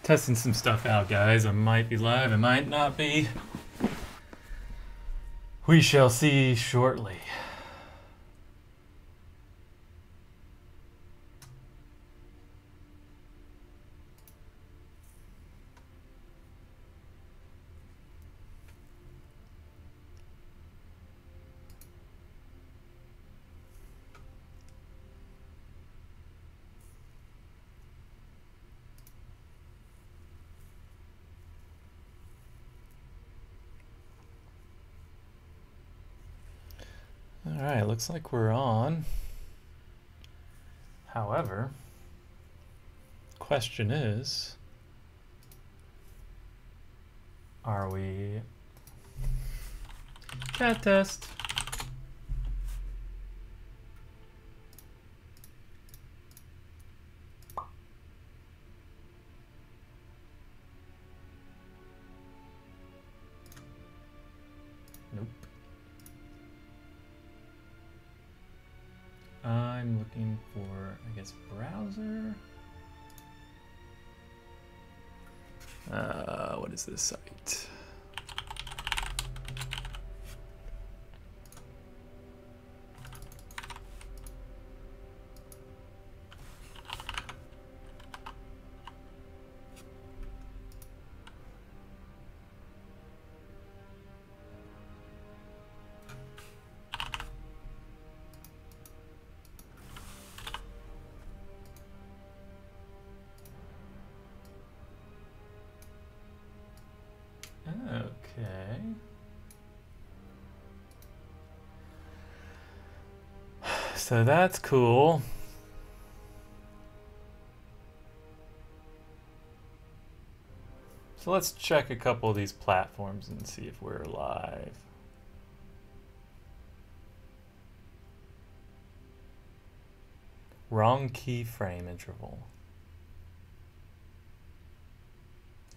Testing some stuff out, guys. I might be live, I might not be. We shall see shortly. All right, looks like we're on. However, question is, are we chat test? Nope. I'm looking for, I guess, browser. What is this site? Okay. So that's cool. So let's check a couple of these platforms and see if we're live. Wrong keyframe interval.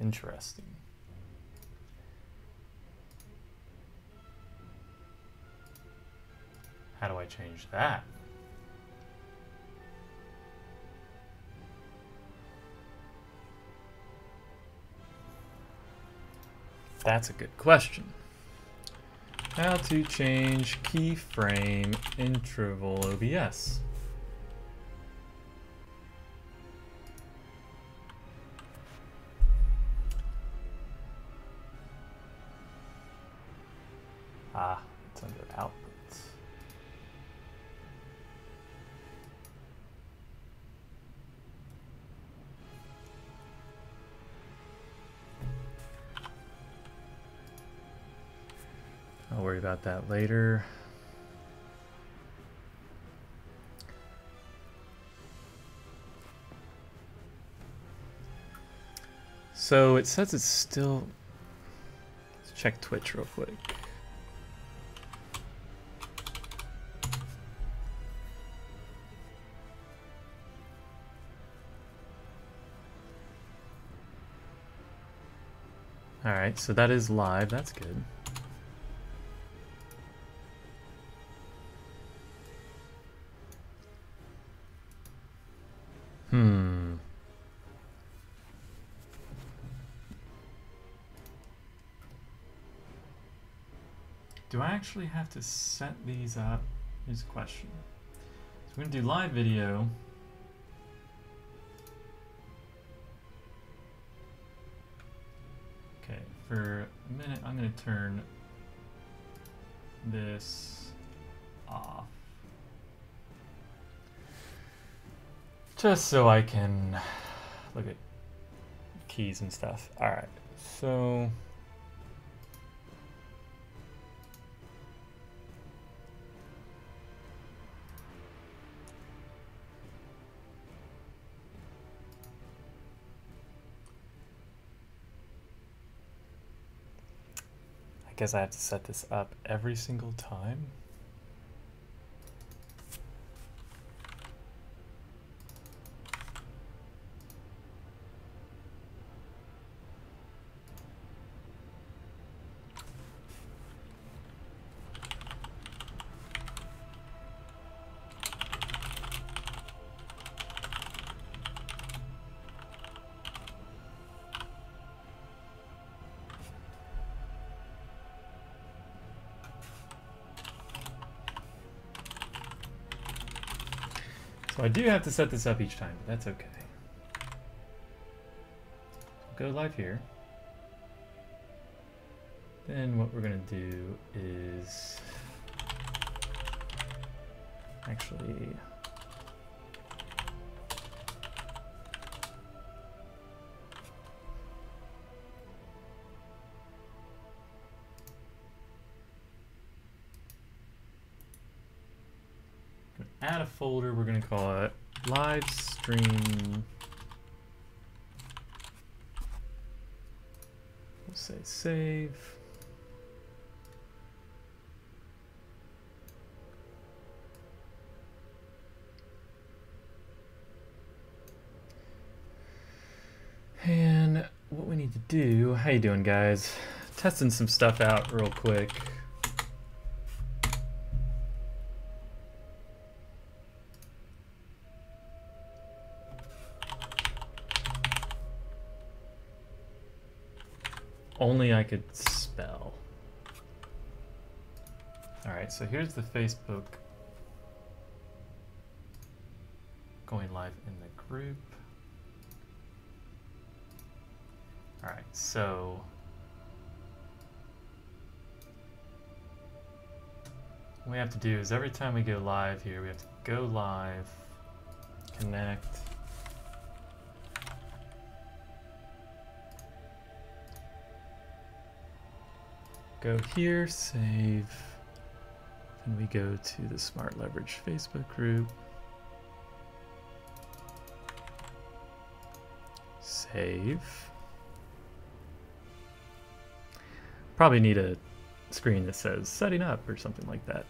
Interesting. How do I change that? That's a good question. How to change keyframe interval OBS. Ah, it's under outputs. I'll worry about that later. So it says it's still... Let's check Twitch real quick. All right, so that is live. That's good. Do I actually have to set these up? Here's a question. So we're going to do live video. Okay, for a minute, I'm going to turn this off. Just so I can look at keys and stuff. All right, so... I guess I have to set this up every single time. So I do have to set this up each time, but that's okay. Go live here. Then what we're going to do is actually add a folder. We're going to call it live stream. We'll say save. And what we need to do, how you doing guys? Testing some stuff out real quick. Only I could spell. All right, so here's the Facebook going live in the group. All right, so what we have to do is every time we go live here, we have to go live, connect, go here, save, then we go to the Smart Leverage Facebook group, save. Probably need a screen that says setting up or something like that.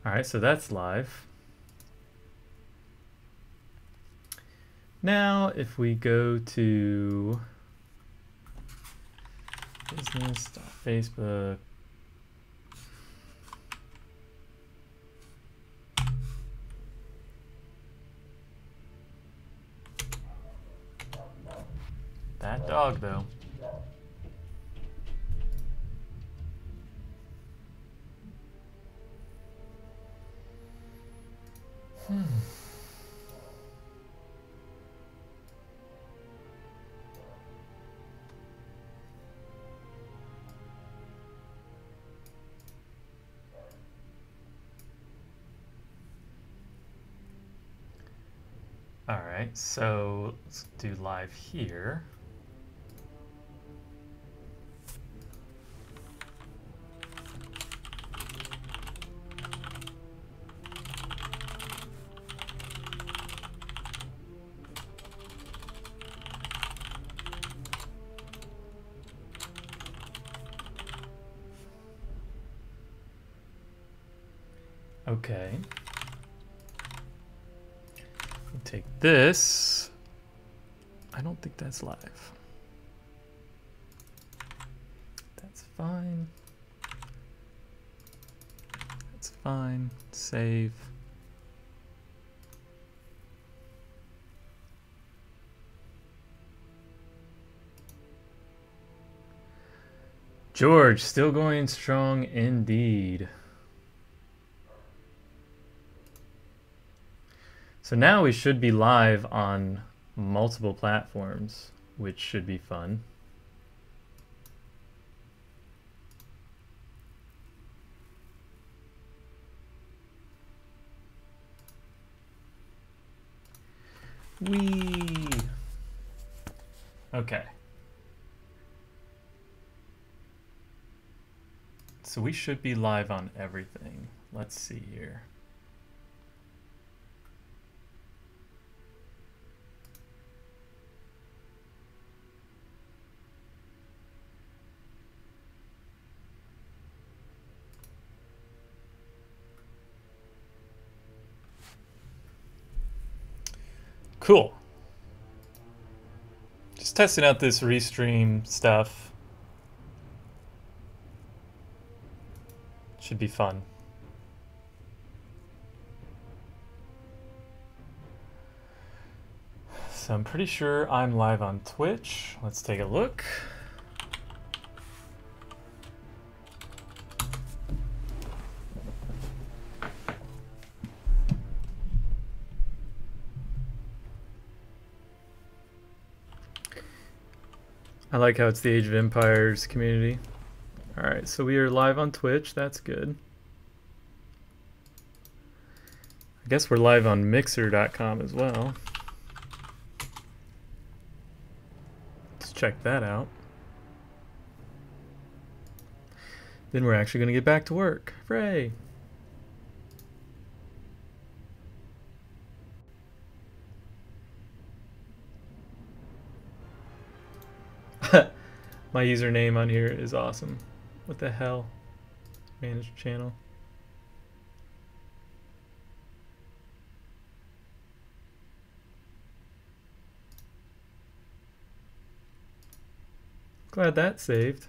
All right, so that's live. Now, if we go to business.facebook, that dog though. All right, so let's do live here. Okay. We'll take this. I don't think that's live. That's fine. That's fine. Save. George, still going strong indeed. So now we should be live on multiple platforms, which should be fun. Whee! Okay. So we should be live on everything. Let's see here. Cool. Just testing out this restream stuff. Should be fun. so I'm pretty sure I'm live on Twitch. Let's take a look. I like how it's the Age of Empires community. Alright, so we are live on Twitch. That's good. I guess we're live on Mixer.com as well. Let's check that out. Then we're actually going to get back to work. Hooray! My username on here is awesome. What the hell? Manage channel. Glad that saved.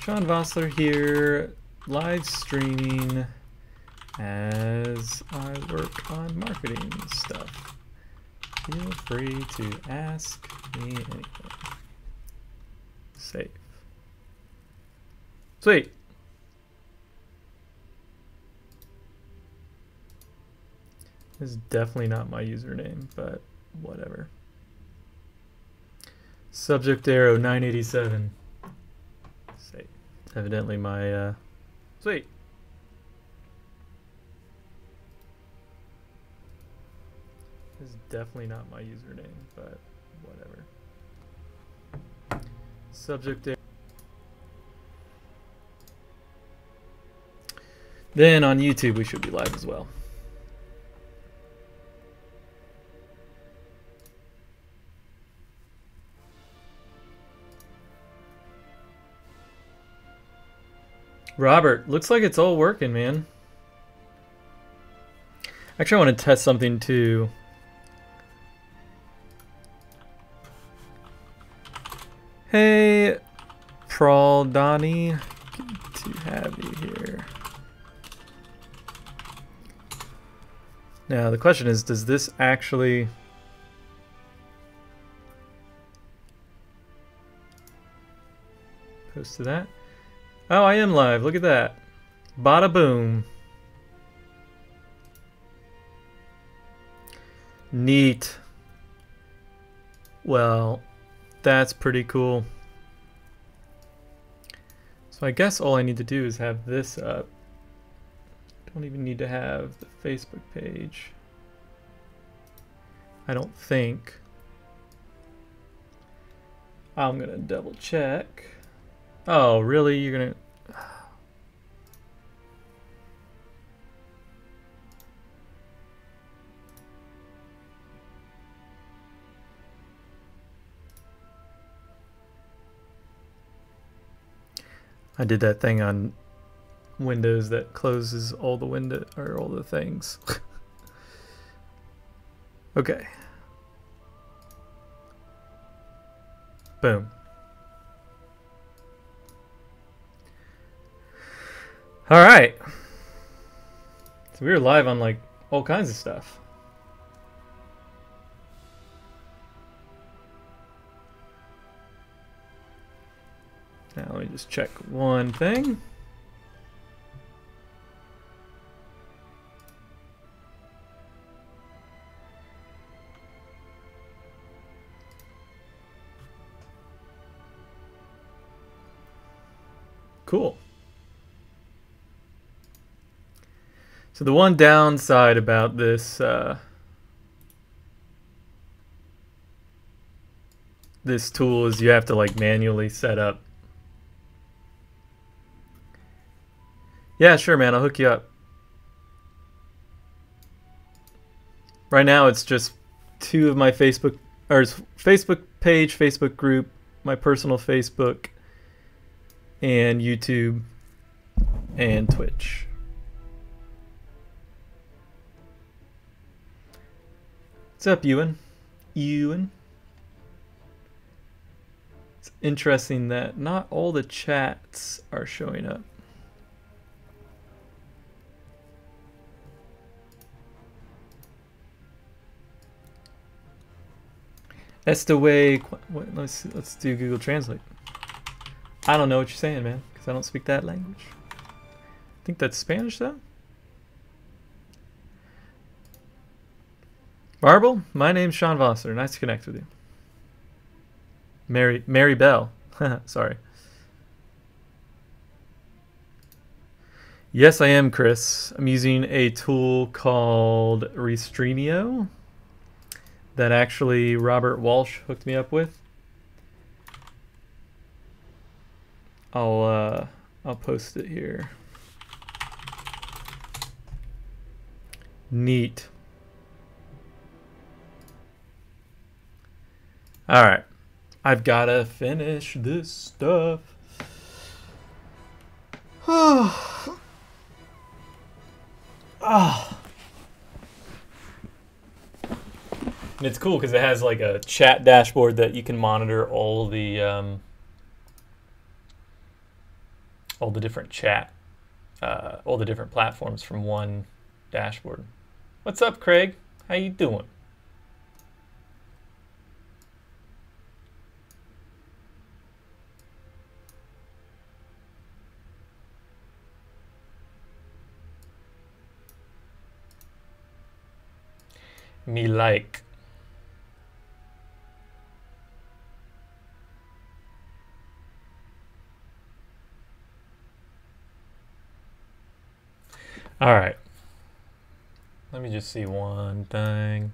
Sean Vossler here, live streaming as I work on marketing stuff. Feel free to ask me anything. Save. Sweet. This is definitely not my username, but whatever. Subject arrow 987. Save. Evidently my sweet. This is definitely not my username, but whatever. Subject arrow. Then on YouTube we should be live as well. Robert, looks like it's all working, man. Actually, I want to test something too. Hey, Praldani, good to have you here. Now, the question is, does this actually... post to that? Oh, I am live. Look at that. Bada boom. Neat. Well, that's pretty cool. So I guess all I need to do is have this up. Don't even need to have the Facebook page. I don't think. I'm gonna double check. Oh, really? You're gonna... I did that thing on Windows that closes all the window or all the things. Okay. Boom. All right. So we were live on like all kinds of stuff. Now let me just check one thing. Cool. So the one downside about this this tool is you have to like manually set up. Yeah, sure, man. I'll hook you up. Right now, it's just two of my Facebook page, Facebook group, my personal Facebook, and YouTube, and Twitch. What's up, Ewan? Ewan. It's interesting that not all the chats are showing up. That's the way. Let's do Google Translate. I don't know what you're saying, man, because I don't speak that language. I think that's Spanish, though. Marble, my name's Sean Vossler. Nice to connect with you. Mary Bell. Sorry. Yes, I am, Chris. I'm using a tool called Restreamio that actually Robert Walsh hooked me up with. I'll post it here. Neat. All right. I've got to finish this stuff. Oh. And it's cool because it has like a chat dashboard that you can monitor all the different chat, all the different platforms from one dashboard. What's up, Craig? How you doing? Me like. All right. Let me just see one thing.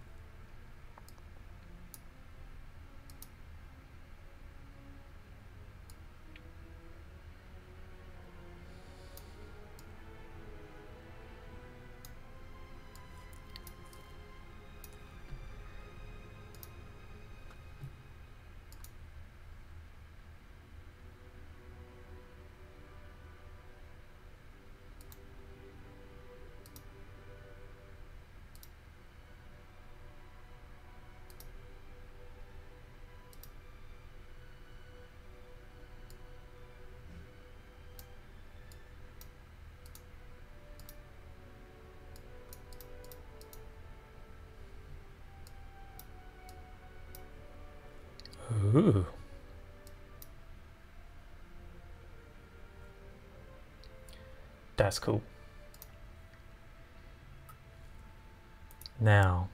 Ooh. That's cool. Now,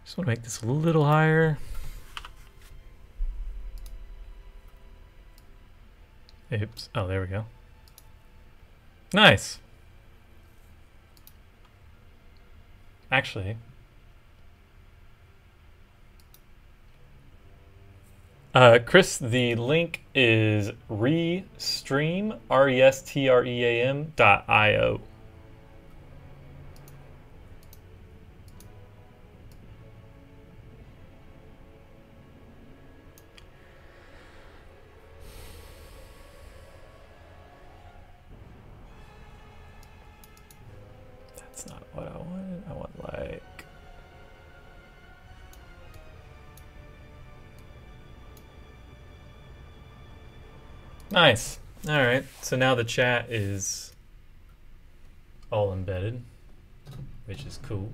just want to make this a little higher. Oops. Oh, there we go. Nice. Actually, Chris, the link is restream, restream.io. That's not what I want. I want like... Nice. All right. So now the chat is all embedded, which is cool.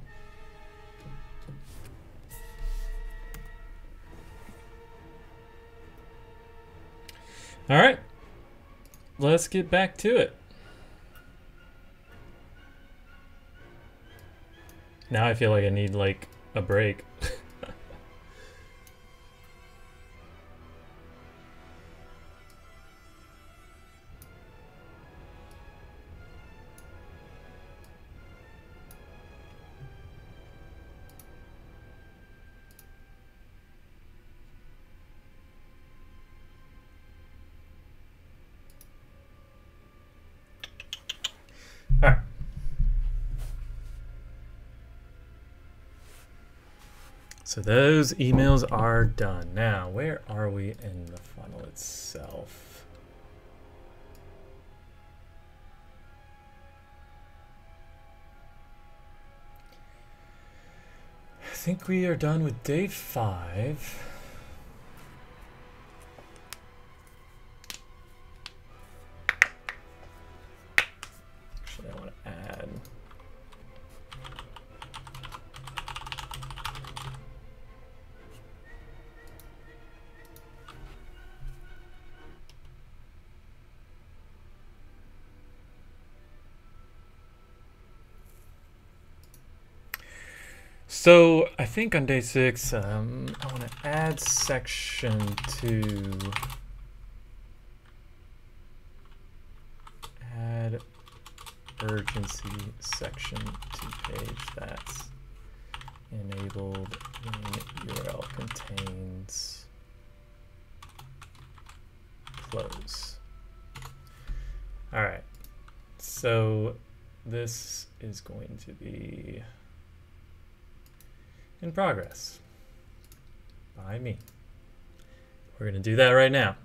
All right. Let's get back to it. Now I feel like I need like a break. All right. So those emails are done. Now, where are we in the funnel itself? I think we are done with day 5. Actually, I want to add... So I think on day 6, I want to add section to add urgency section to page that's enabled when URL contains close. All right, so this is going to be in progress by me. We're going to do that right now.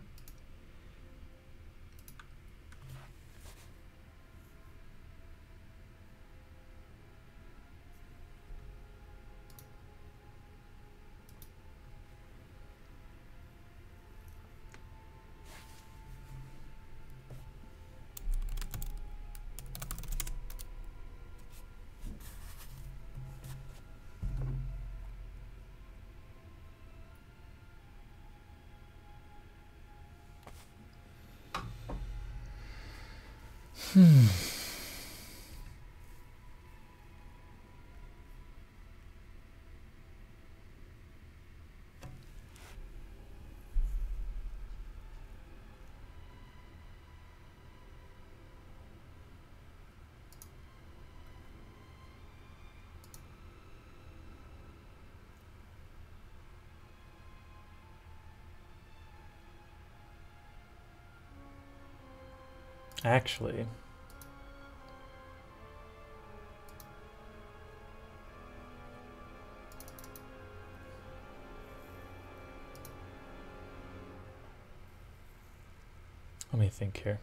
Actually, let me think here.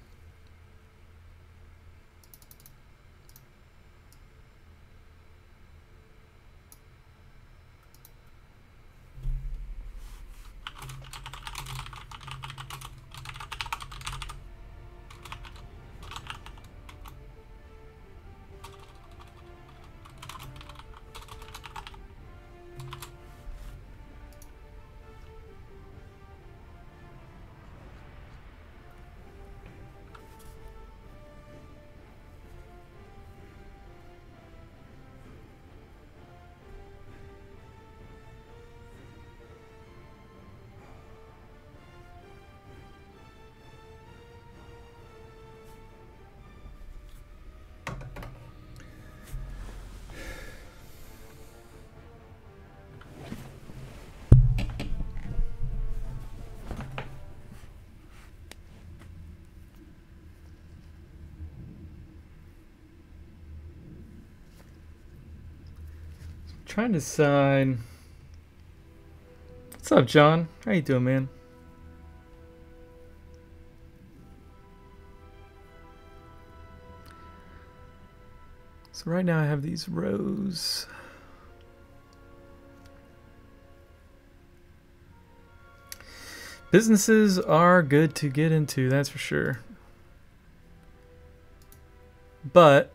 Trying to decide. What's up, John? How you doing, man? So right now I have these rows. Businesses are good to get into, that's for sure. But,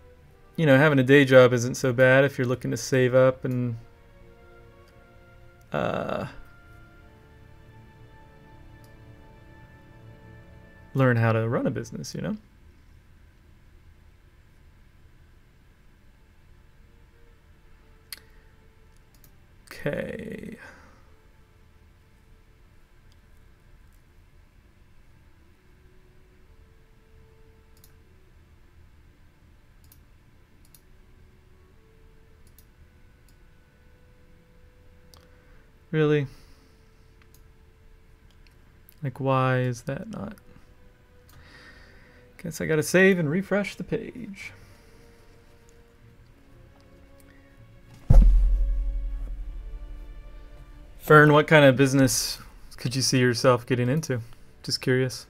you know, having a day job isn't so bad if you're looking to save up and learn how to run a business, you know? Okay. Really? Like, why is that not? Guess I gotta save and refresh the page. Fern, what kind of business could you see yourself getting into? Just curious.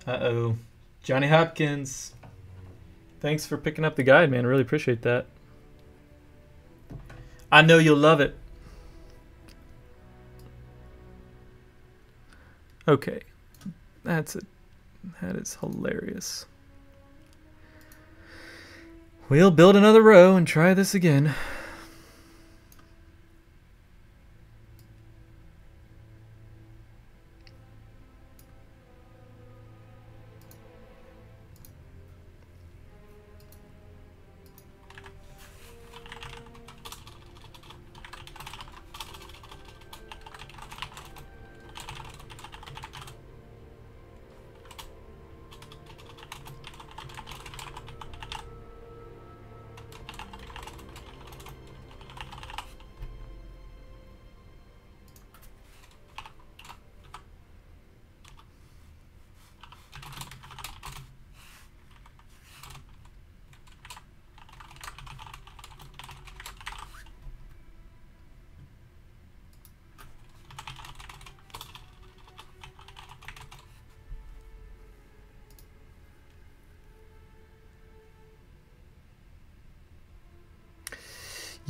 Uh-oh. Johnny Hopkins. Thanks for picking up the guide, man. I really appreciate that. I know you'll love it. Okay. That's it. That is hilarious. We'll build another row and try this again.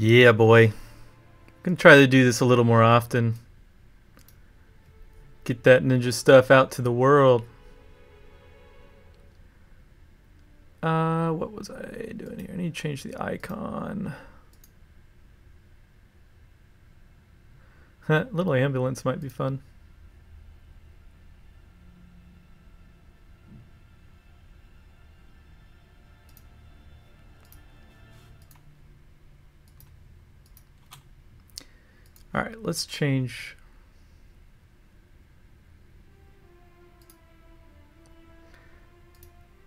Yeah, boy. I'm gonna try to do this a little more often. Get that ninja stuff out to the world. What was I doing here? I need to change the icon. Little ambulance might be fun. All right, let's change.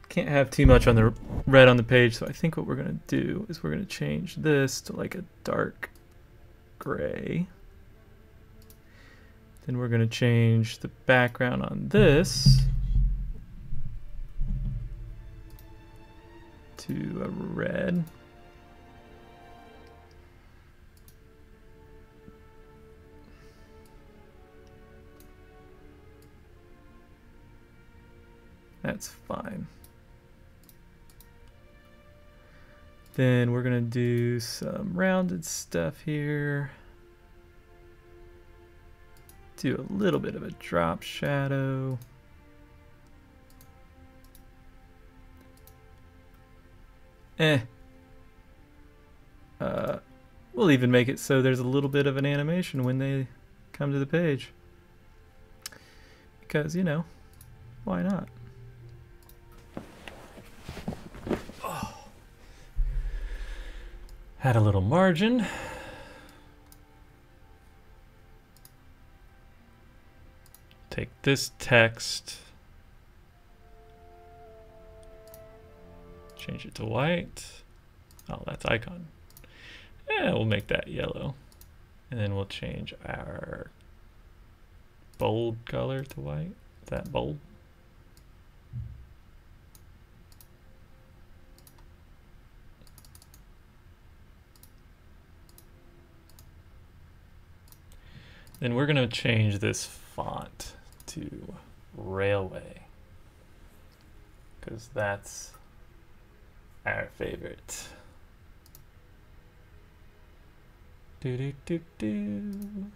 Can't have too much on the red on the page, so I think what we're gonna do is we're gonna change this to like a dark gray. Then we're gonna change the background on this to a red. That's fine. Then we're gonna do some rounded stuff here. Do a little bit of a drop shadow. We'll even make it so there's a little bit of an animation when they come to the page. Because, you know, why not? Oh. Add a little margin. Take this text, change it to white. Oh, that's icon. Yeah, we'll make that yellow. And then we'll change our bold color to white. Is that bold? Then we're gonna change this font to Railway, because that's our favorite. Do do do do.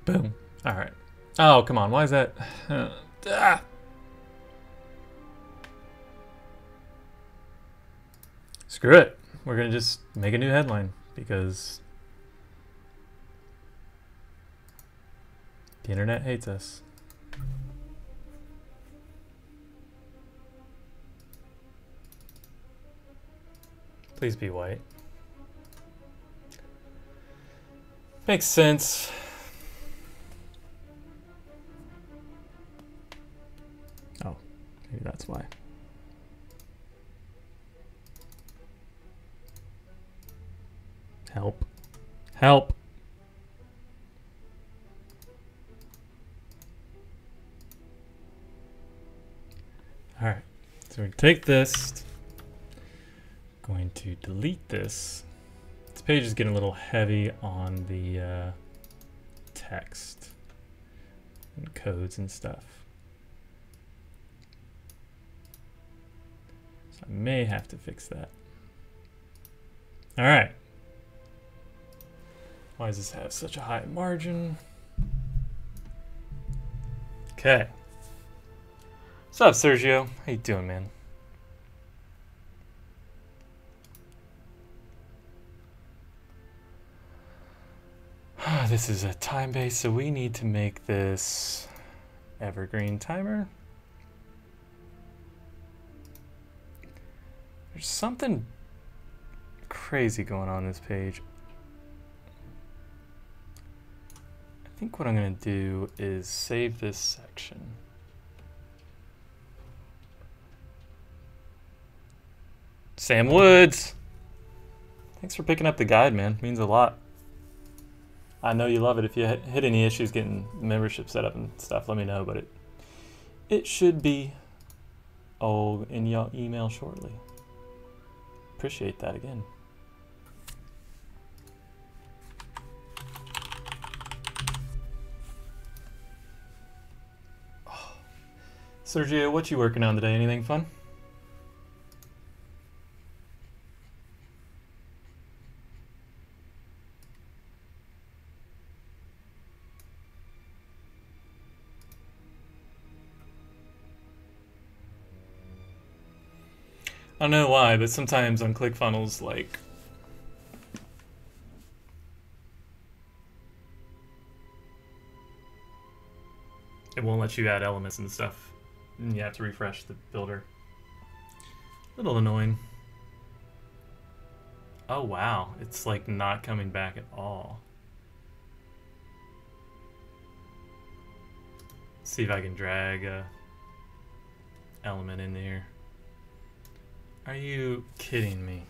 Boom. All right. Oh, come on. Why is that? Screw it. We're going to just make a new headline because the internet hates us. Please be white. Makes sense. Oh, maybe that's why. Help. Help. All right. So we take this. Going to delete this. This page is getting a little heavy on the text and codes and stuff. So I may have to fix that. All right. Why does this have such a high margin? Okay. What's up, Sergio? How you doing, man? This is a time base, so we need to make this evergreen timer. There's something crazy going on this page. I think what I'm going to do is save this section. Sam Woods! Thanks for picking up the guide, man. Means a lot. I know you love it. If you hit any issues getting membership set up and stuff, let me know, but it should be in your email shortly. Appreciate that again. Oh. Sergio, what you working on today? Anything fun? I don't know why, but sometimes on ClickFunnels, like, it won't let you add elements and stuff, and you have to refresh the builder. A little annoying. Oh wow, it's like not coming back at all. See if I can drag a element in there. Are you kidding me?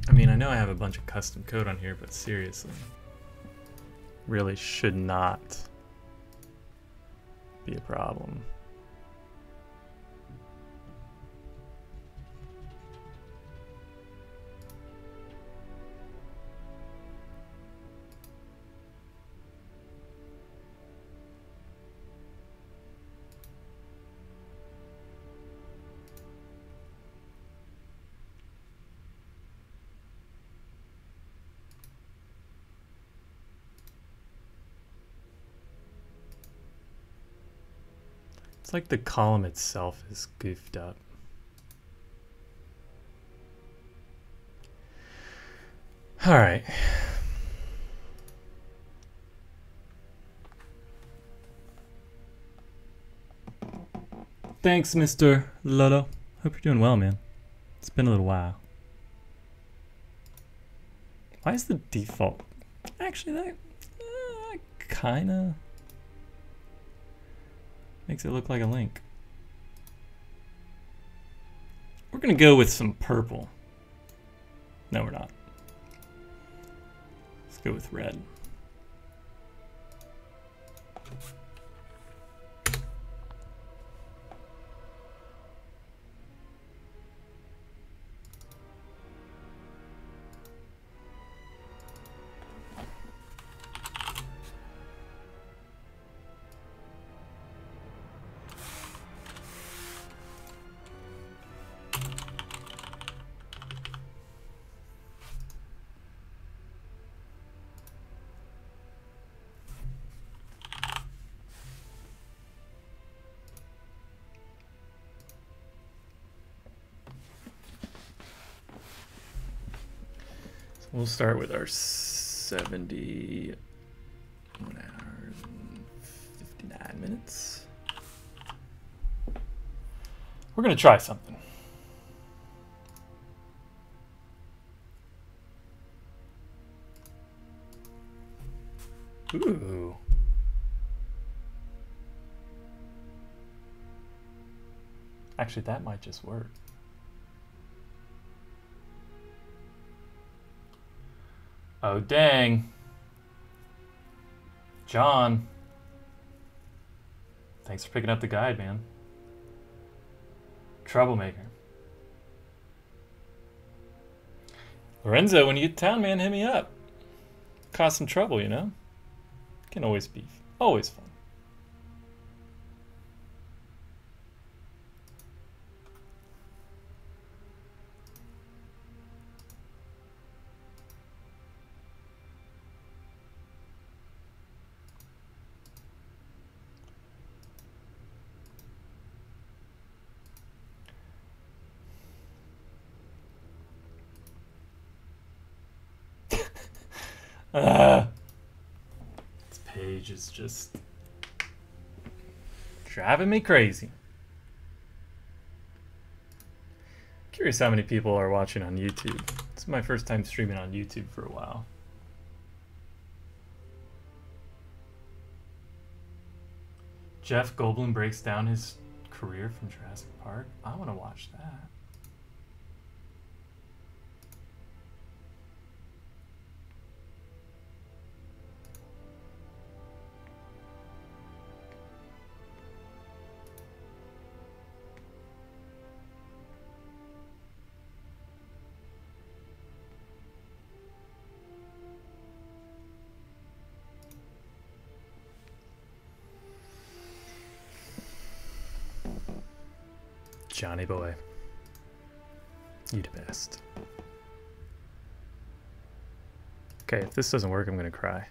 I mean, I know I have a bunch of custom code on here, but seriously, really should not be a problem. It's like the column itself is goofed up. All right. Thanks, Mr. Lolo. Hope you're doing well, man. It's been a little while. Why is the default? Actually, that kind of makes it look like a link. We're gonna go with some purple. No, we're not. Let's go with red. We'll start with our 71 hours and 59 minutes. We're going to try something. Ooh. Actually, that might just work. Oh, dang. John. Thanks for picking up the guide, man. Troublemaker. Lorenzo, when you get to town, man, hit me up. Cause some trouble, you know? Can always be. Always fun. This page is just driving me crazy. Curious how many people are watching on YouTube. This is my first time streaming on YouTube for a while. Jeff Goldblum breaks down his career from Jurassic Park. I want to watch that. Johnny boy, you the best. Okay, if this doesn't work, I'm gonna cry.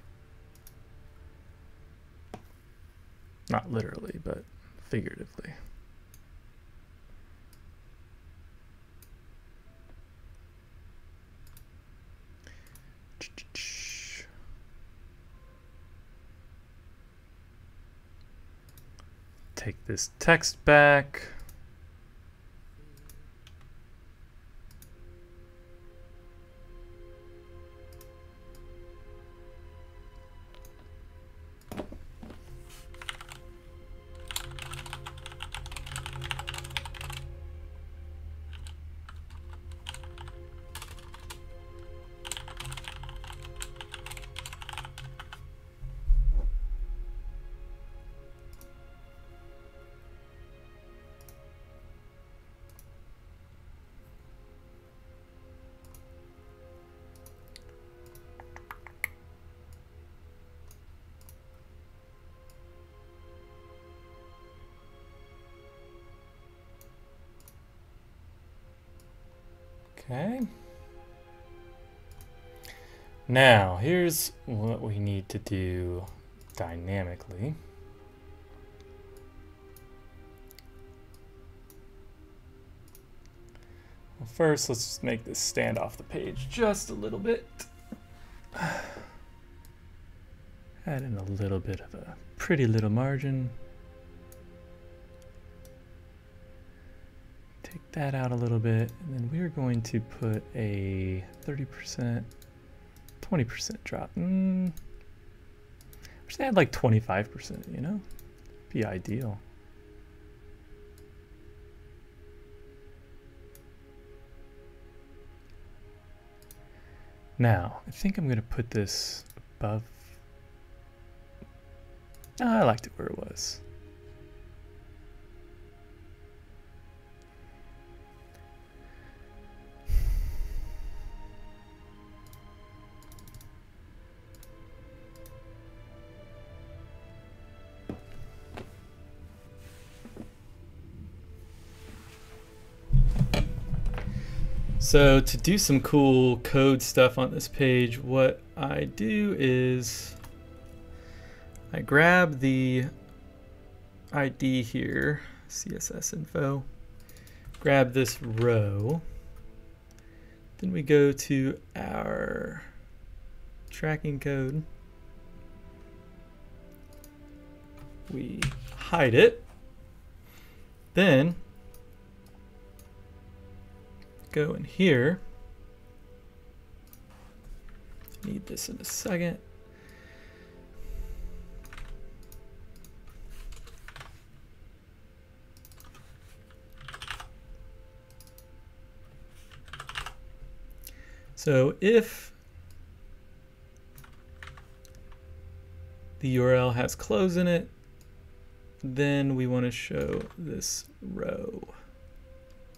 Not literally, but figuratively. Take this text back. Okay. Now, here's what we need to do dynamically. Well, first, let's just make this stand off the page just a little bit. Add in a little bit of a pretty little margin. Take that out a little bit, and then we're going to put a 30%, 20% drop. Just add like 25%, you know? Be ideal. Now, I think I'm going to put this above. Oh, I liked it where it was. So to do some cool code stuff on this page, what I do is I grab the ID here, CSS info, grab this row, then we go to our tracking code, we hide it, then go in here, need this in a second. So if the URL has close in it, then we want to show this row,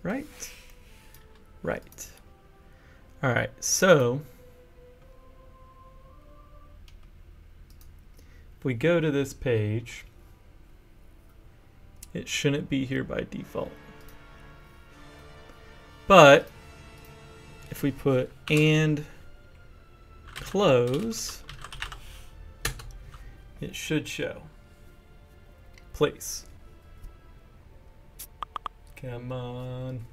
right? Right. All right, so if we go to this page, it shouldn't be here by default. But if we put and close, it should show. Please. Come on.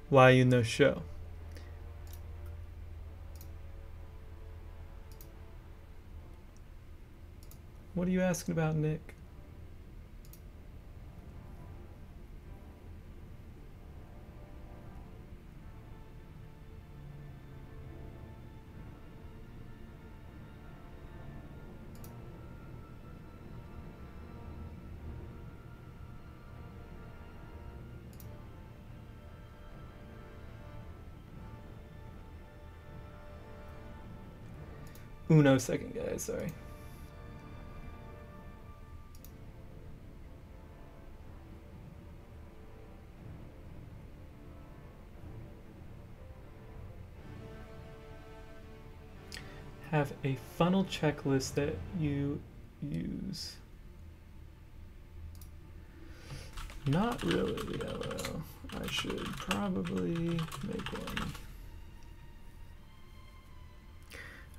Why you no show? What are you asking about, Nick? Uno second, guys. Sorry. Have a funnel checklist that you use. Not really, LO. I should probably make one.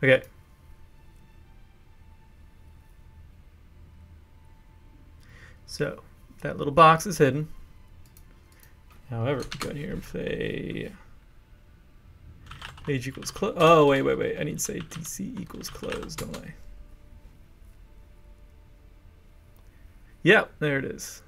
Okay. So that little box is hidden. However, go in here and say page equals close. Oh, wait. I need to say DC equals close, don't I? Yeah, there it is.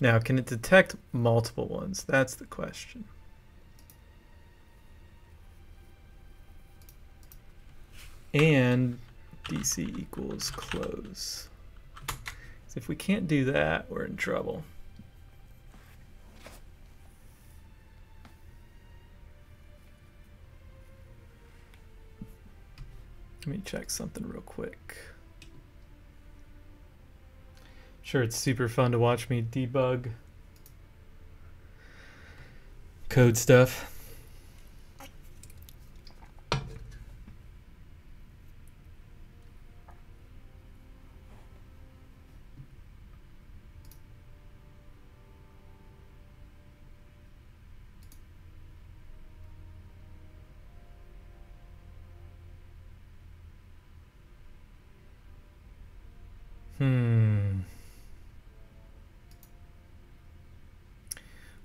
Now, can it detect multiple ones? That's the question. And DC equals close. So if we can't do that, we're in trouble. Let me check something real quick. Sure, it's super fun to watch me debug code stuff.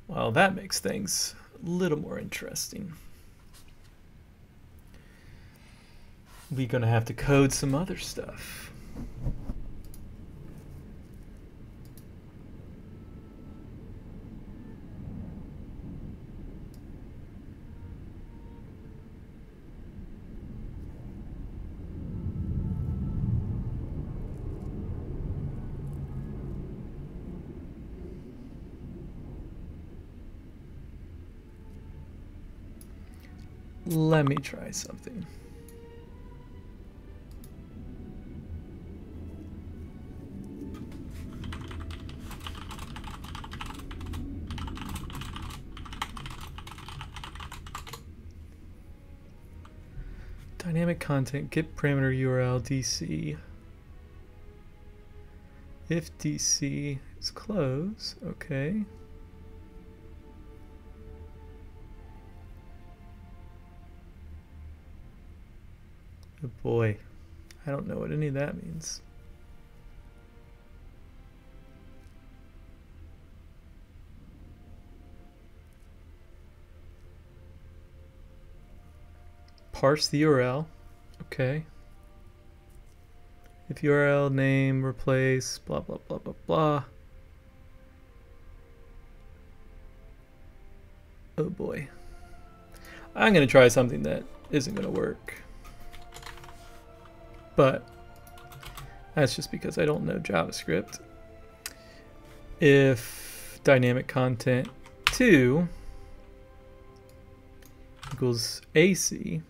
Well, that makes things a little more interesting. We're gonna have to code some other stuff. Let me try something. Dynamic content, get parameter URL DC. If DC is close, okay. Oh boy, I don't know what any of that means. Parse the URL, okay. If URL name replace blah blah blah blah blah. Oh boy. I'm gonna try something that isn't gonna work. But that's just because I don't know JavaScript. If dynamic content 2 equals AC,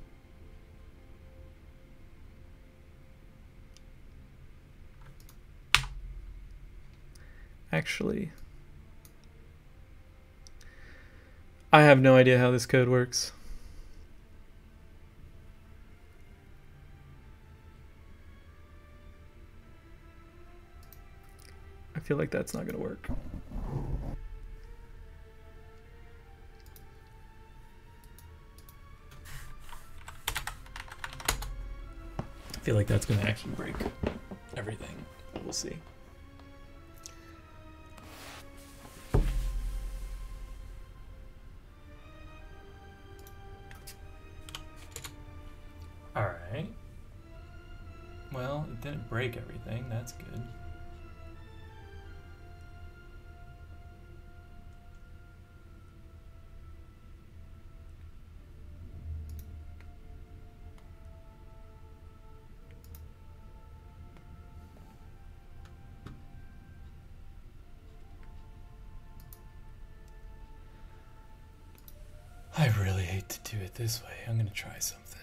actually, I have no idea how this code works. I feel like that's not going to work. I feel like that's going to actually break everything. We'll see. All right. Well, it didn't break everything. That's good. I really hate to do it this way. I'm gonna try something.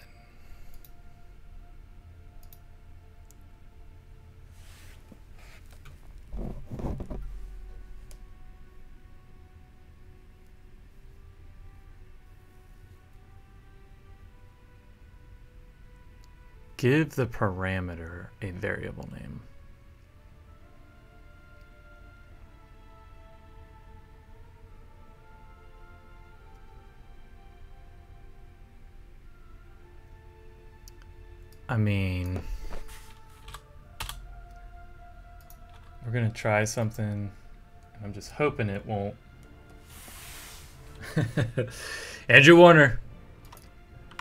Give the parameter a variable name. I mean, we're gonna try something, and I'm just hoping it won't. Andrew Warner.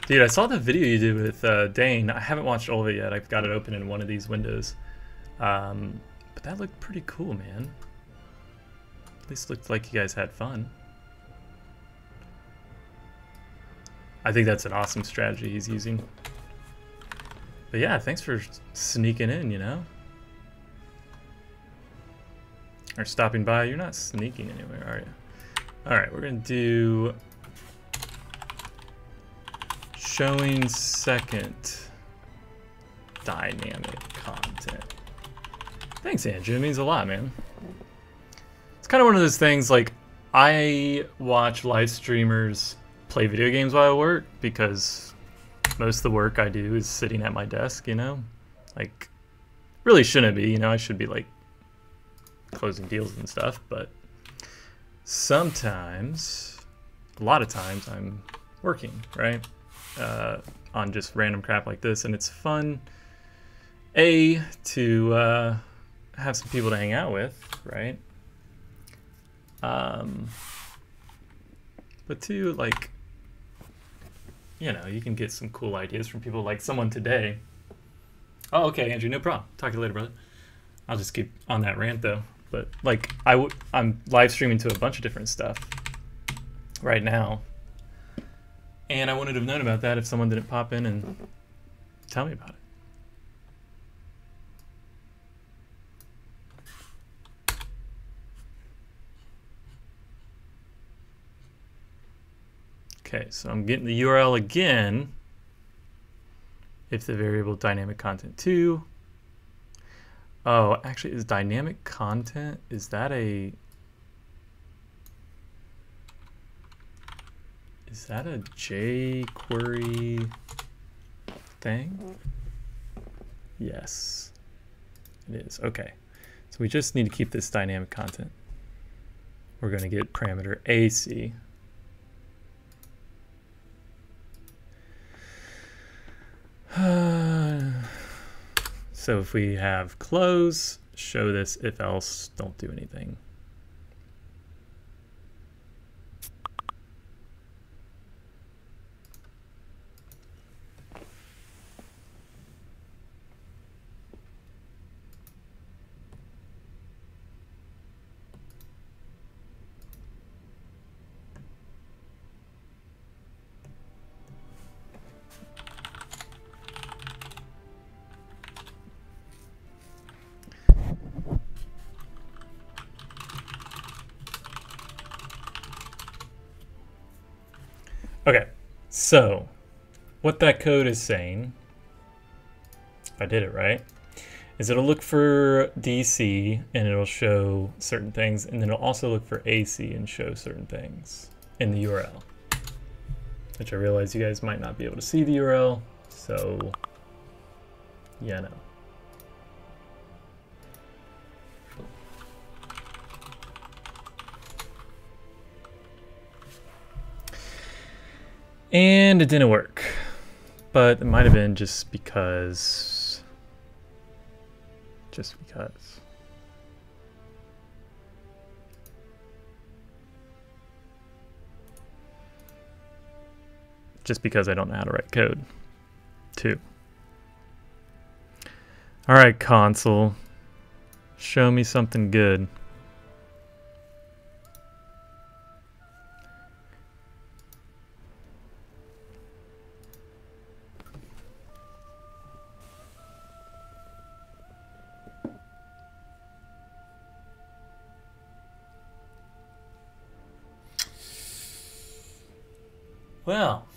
Dude, I saw the video you did with Dane. I haven't watched all of it yet. I've got it open in one of these windows. But that looked pretty cool, man. At least looked like you guys had fun. I think that's an awesome strategy he's using. But yeah, thanks for sneaking in, you know? Or stopping by. You're not sneaking anywhere, are you? Alright, we're going to do showing second dynamic content. Thanks, Andrew. It means a lot, man. It's kind of one of those things, like, I watch live streamers play video games while I work because most of the work I do is sitting at my desk, you know? Like, really shouldn't be, you know? I should be, like, closing deals and stuff, but sometimes, a lot of times, I'm working, right? On just random crap like this, and it's fun, A, to have some people to hang out with, right? But two, like, you know, you can get some cool ideas from people, like someone today. Oh, okay, Andrew, no problem. Talk to you later, brother. I'll just keep on that rant, though. But, like, I'm live streaming to a bunch of different stuff right now. And I wouldn't have known about that if someone didn't pop in and tell me about it. Okay, so I'm getting the URL again. If the variable dynamic content 2. Oh, actually, is dynamic content, is that a jQuery thing? Yes, it is. Okay, so we just need to keep this dynamic content. We're going to get parameter AC. So if we have close, show this, if else, don't do anything. Okay, so what that code is saying, if I did it right, is it'll look for DC and it'll show certain things, and then it'll also look for AC and show certain things in the URL, which I realize you guys might not be able to see the URL, so yeah, no. And it didn't work, but it might have been just because. Just because I don't know how to write code, too. All right, console, show me something good. Well.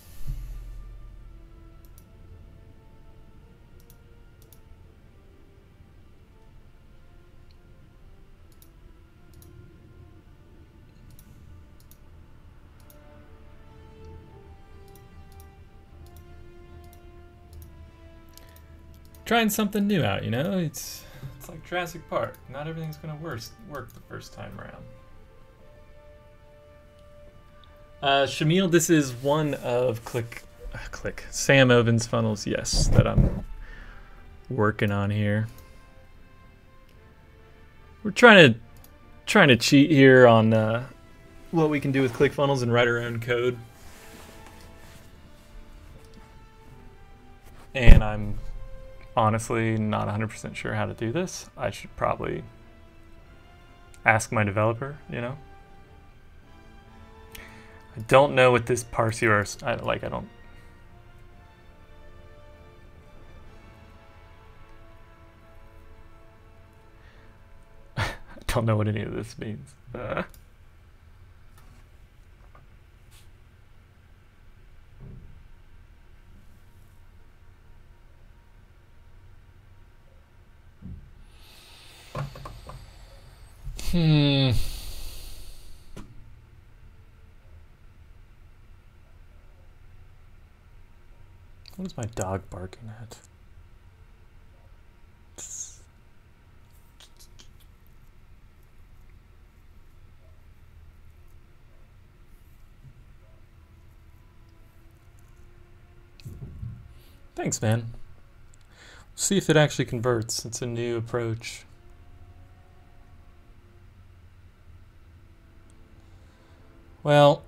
Trying something new out, you know? It's like Jurassic Park. Not everything's gonna work the first time around. Shamil, this is one of Sam Oven's funnels, yes, that I'm working on here. We're trying to cheat here on what we can do with ClickFunnels and write our own code. And I'm honestly not 100% sure how to do this. I should probably ask my developer, you know? I don't know what this parse URL, I don't know what any of this means. What is my dog barking at? Thanks, man. See if it actually converts. It's a new approach. Well,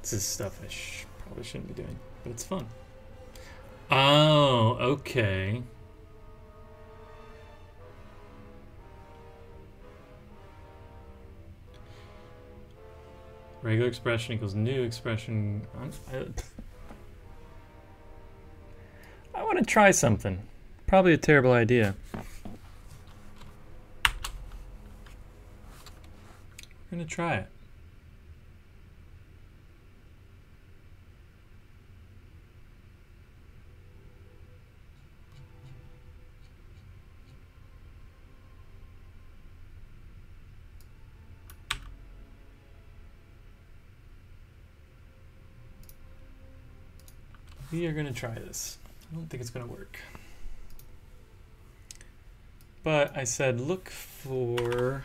this is stuff I probably shouldn't be doing, but it's fun. Oh, okay. Regular expression equals new expression. I want to try something. Probably a terrible idea. We're gonna try it. We are gonna try this. I don't think it's gonna work. But I said look for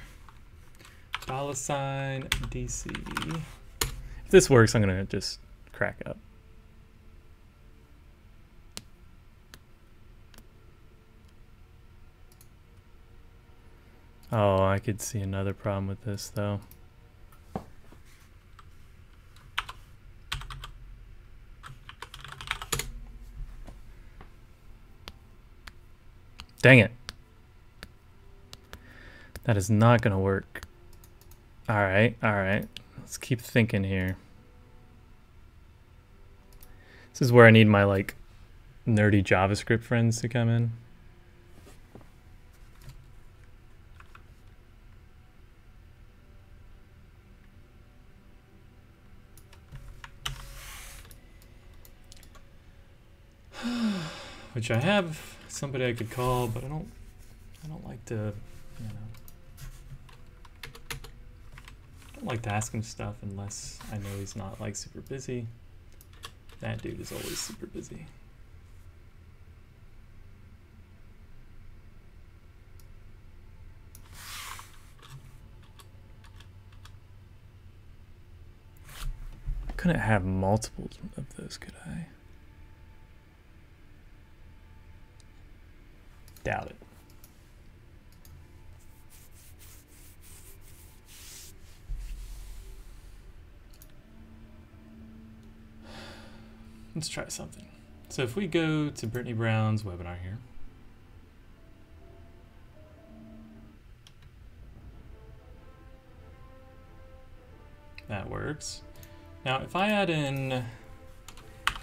$DC. If this works, I'm gonna just crack up. Oh, I could see another problem with this though. Dang it. That is not gonna work. All right. Let's keep thinking here. This is where I need my like nerdy JavaScript friends to come in. Which I have somebody I could call, but I don't like to, you know, I don't like to ask him stuff unless I know he's not like super busy. That dude is always super busy. I couldn't have multiples of those, could I? Doubt it. Let's try something. So if we go to Brittany Brown's webinar here. That works. Now if I add in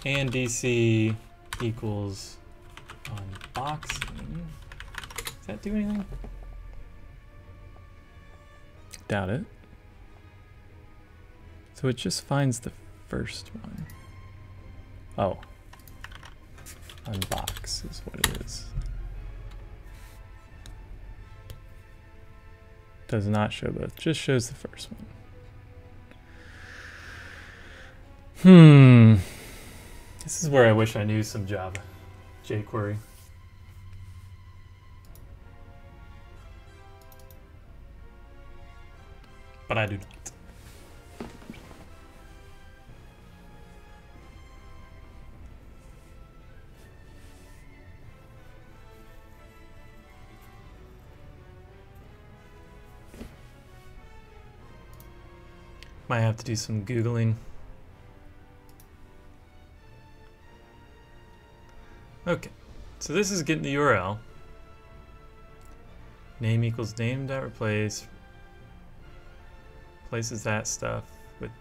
and DC equals unboxing. Does that do anything? Doubt it. So it just finds the first one. Oh. Unbox is what it is. Does not show both, just shows the first one. This is where I wish I knew some Java. jQuery. But I do not. Might have to do some Googling. Okay, so this is getting the URL. Name equals name dot replace. Places that stuff with.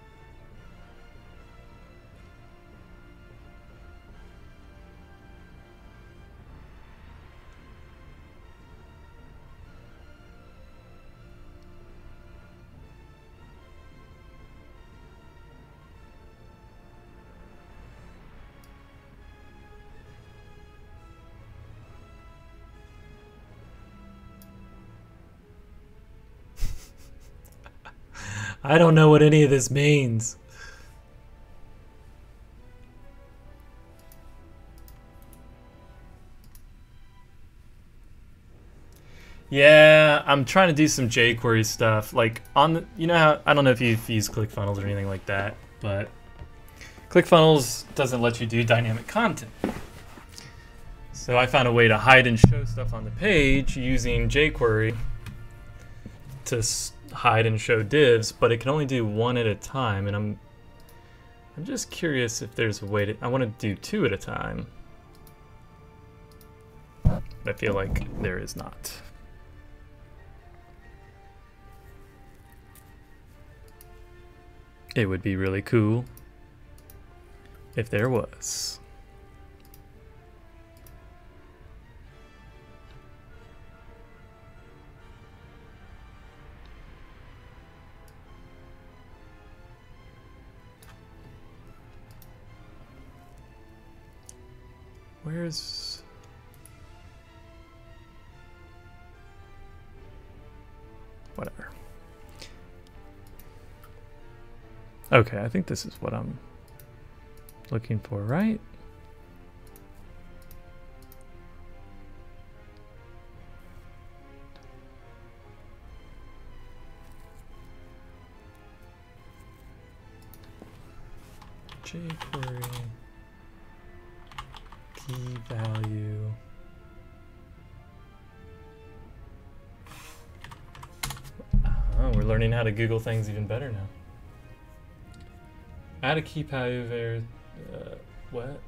I don't know what any of this means. Yeah, I'm trying to do some jQuery stuff. Like on the, you know how, I don't know if you've used ClickFunnels or anything like that, but ClickFunnels doesn't let you do dynamic content. So I found a way to hide and show stuff on the page using jQuery to hide and show divs, but it can only do one at a time, and I'm just curious if there's a way to, I want to do two at a time. I feel like there is not. It would be really cool if there was. Where's... whatever. Okay, I think this is what I'm looking for, right? jQuery key value. Oh, we're learning how to Google things even better now. Add a key value there. What?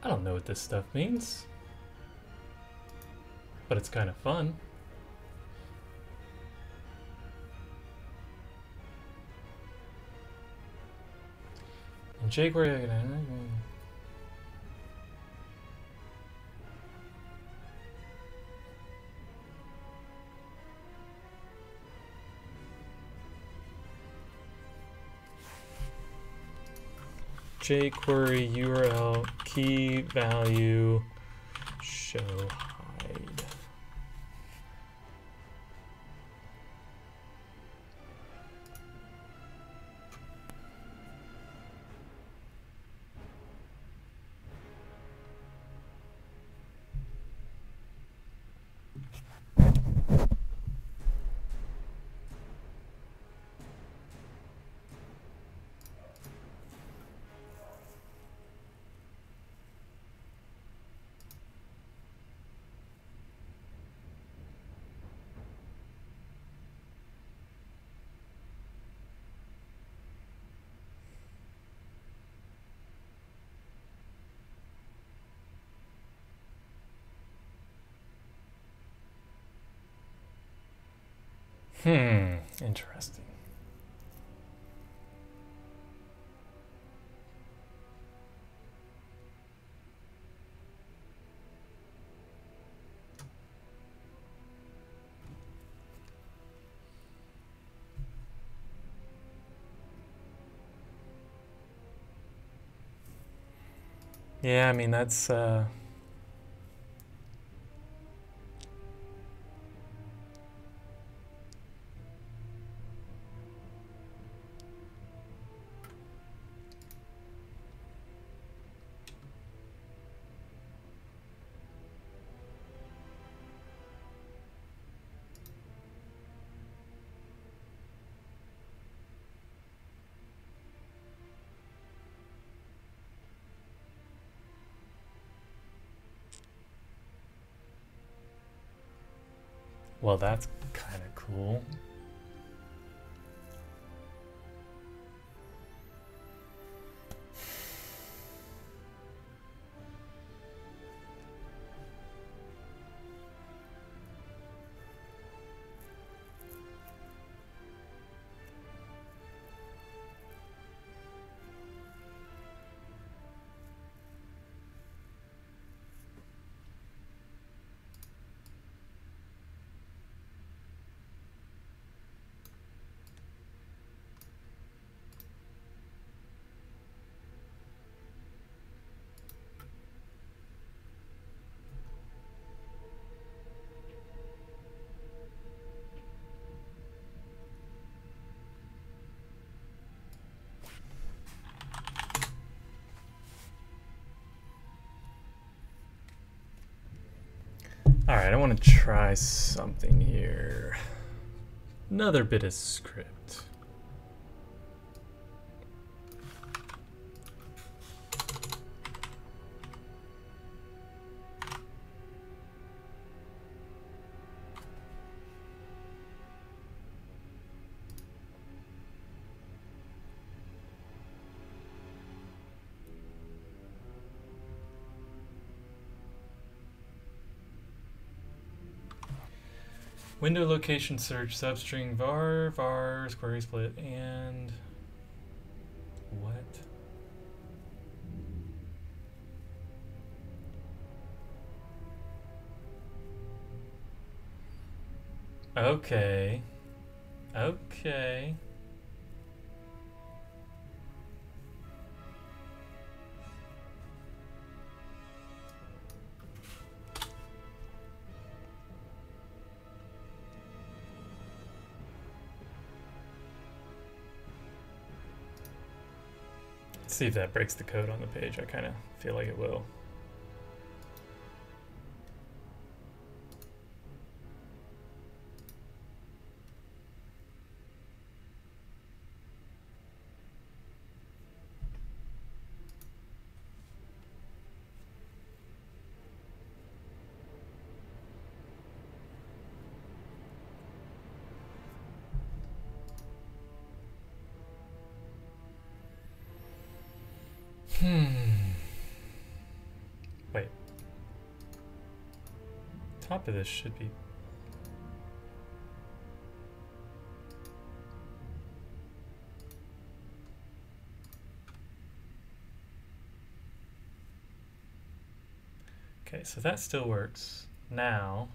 I don't know what this stuff means, but it's kind of fun. And jQuery, jQuery URL key value show hide. Interesting. Yeah, I mean, that's, well, that's kind of cool. All right, I want to try something here. Another bit of script. Window location search substring var query split and what? Okay. Okay. Let's see if that breaks the code on the page. I kind of feel like it will. Wait. Top of this should be... Okay, so that still works. Now...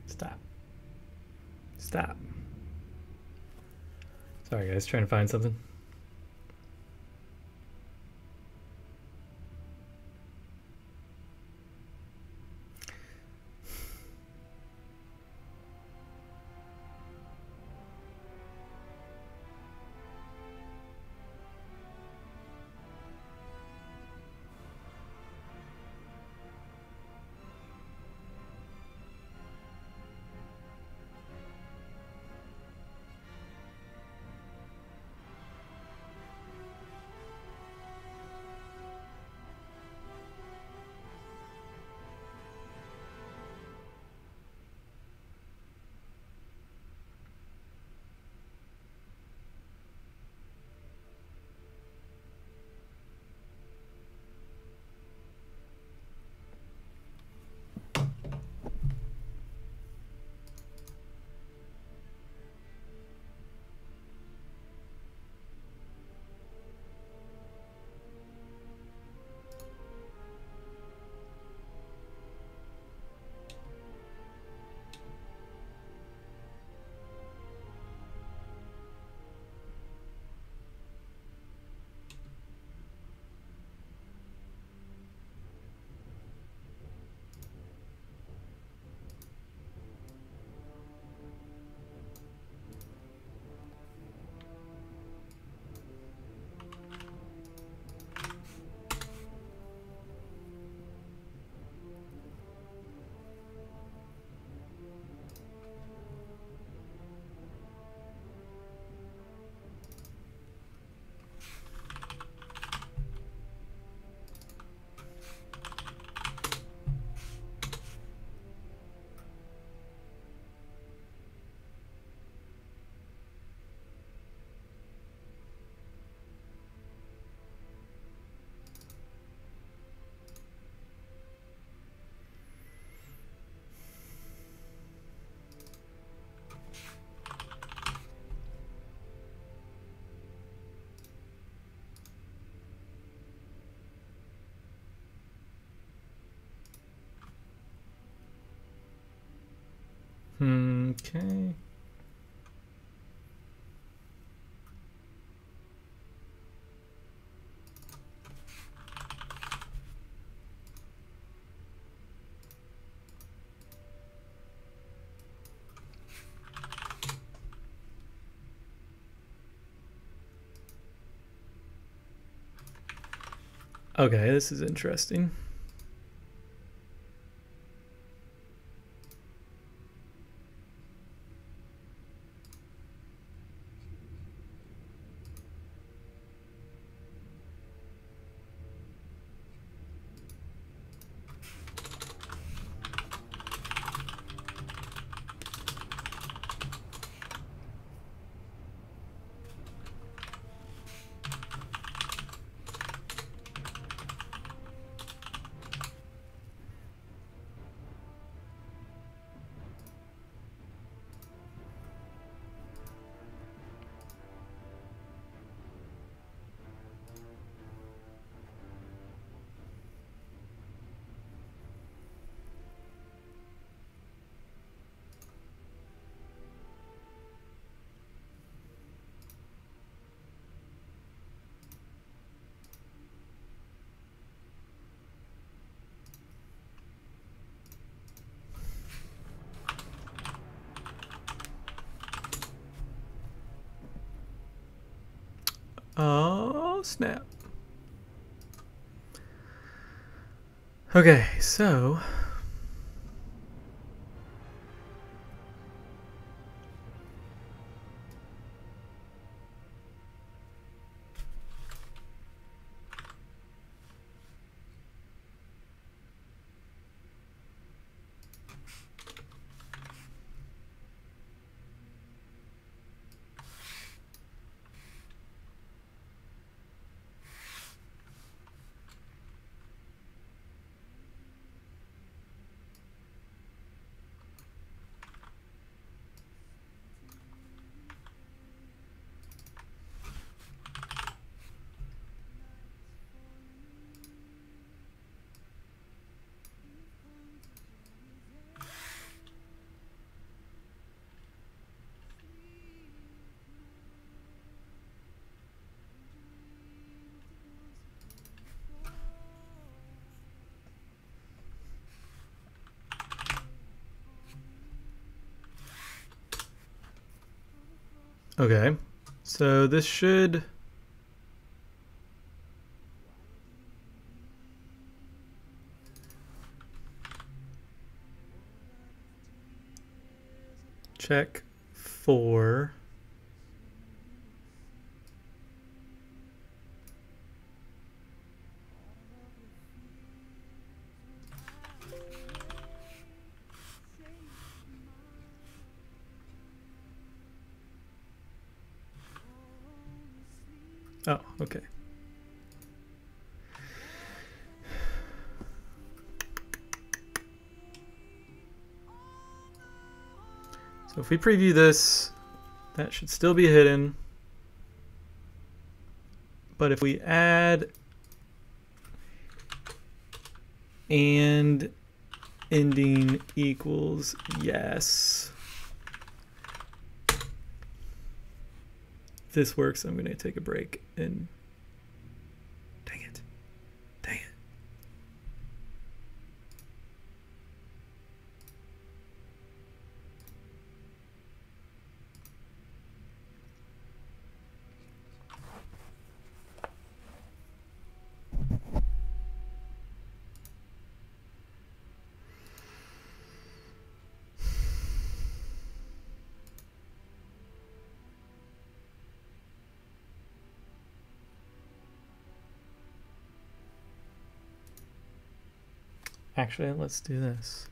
Stop. Stop. Sorry guys, trying to find something. Okay. Okay, this is interesting. Oh, snap. Okay, so okay, so this should check for oh, okay. So if we preview this, that should still be hidden. But if we add and ending equals yes, if this works, I'm going to take a break and dang it. Dang it. Actually, let's do this.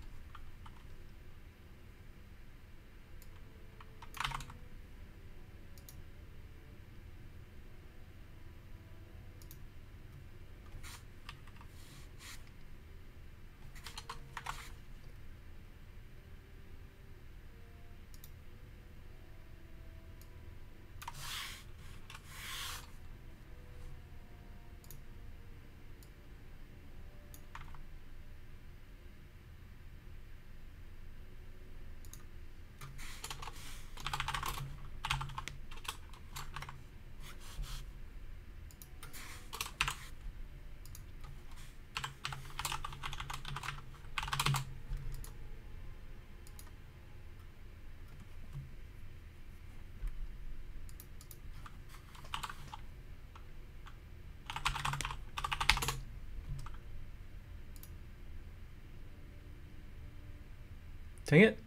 Dang it.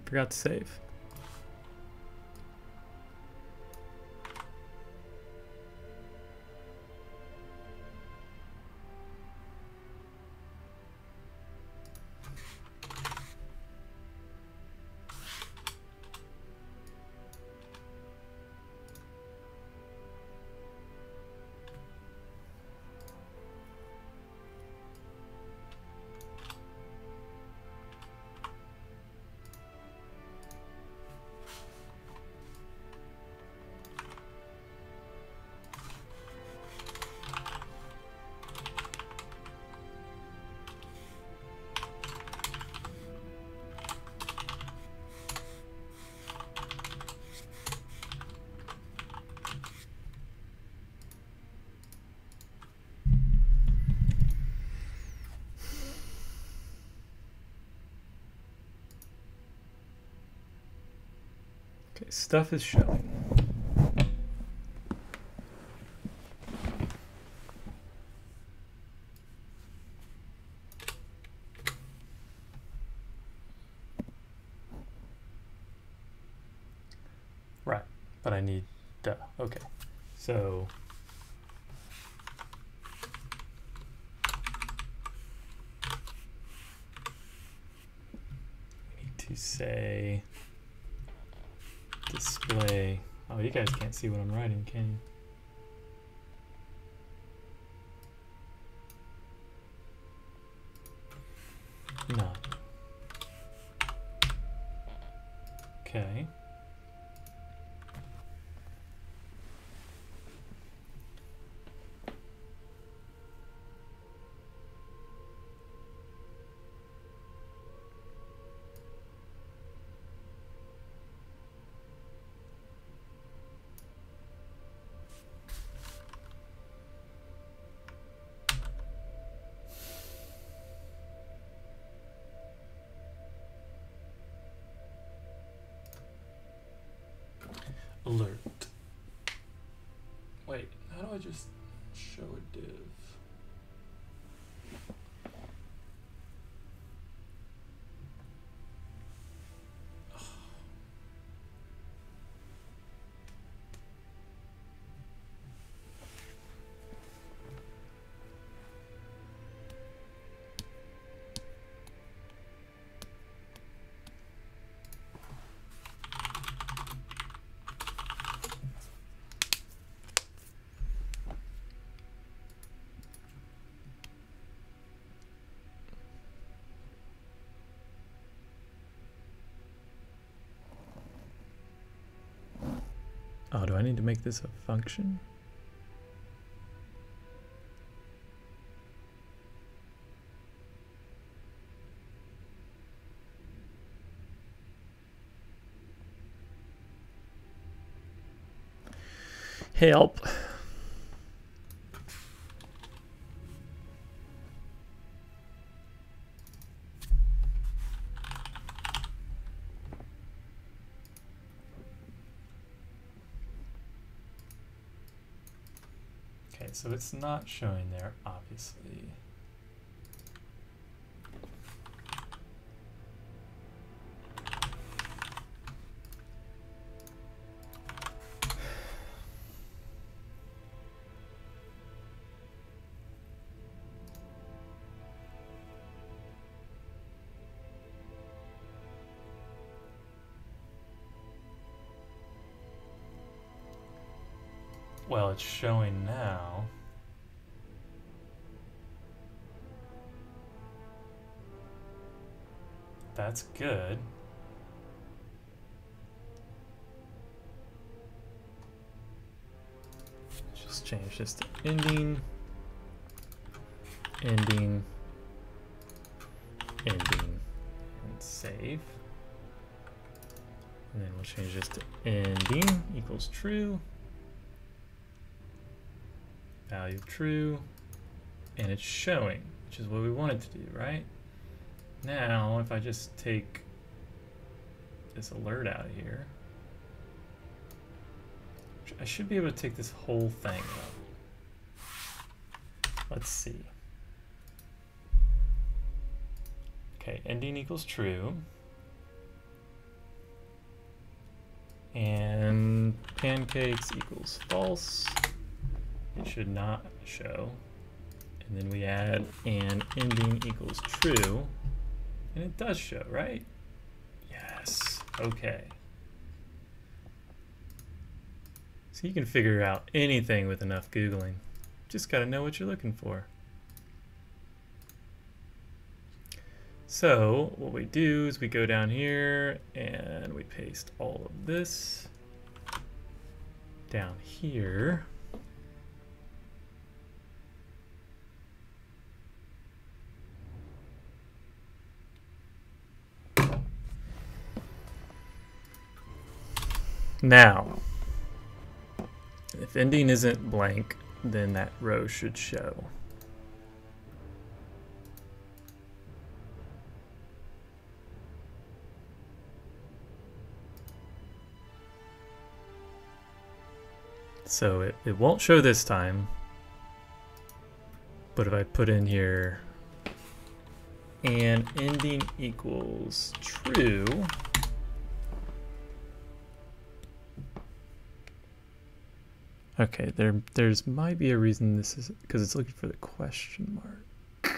Forgot to save. Okay, stuff is showing. But I need duh. Okay. So we need to say display. Oh, you guys can't see what I'm writing, can you? No. Okay. Alert. Wait, how do I just show a div? Oh, do I need to make this a function? Help. Okay, so it's not showing there, obviously. Well, it's showing now. That's good. Just change this to ending, ending, ending, and save. And then we'll change this to ending equals true. Value true, and it's showing, which is what we wanted to do, right? Now, if I just take this alert out of here, I should be able to take this whole thing up. Let's see. Okay, ending equals true. And pancakes equals false. It should not show. And then we add an ending equals true. And it does show, right? Yes. Okay. So you can figure out anything with enough Googling. Just got to know what you're looking for. So what we do is we go down here and we paste all of this down here. Now, if ending isn't blank, then that row should show. So it won't show this time, but if I put in here and ending equals true, Okay, there's might be a reason this is because it's looking for the question mark.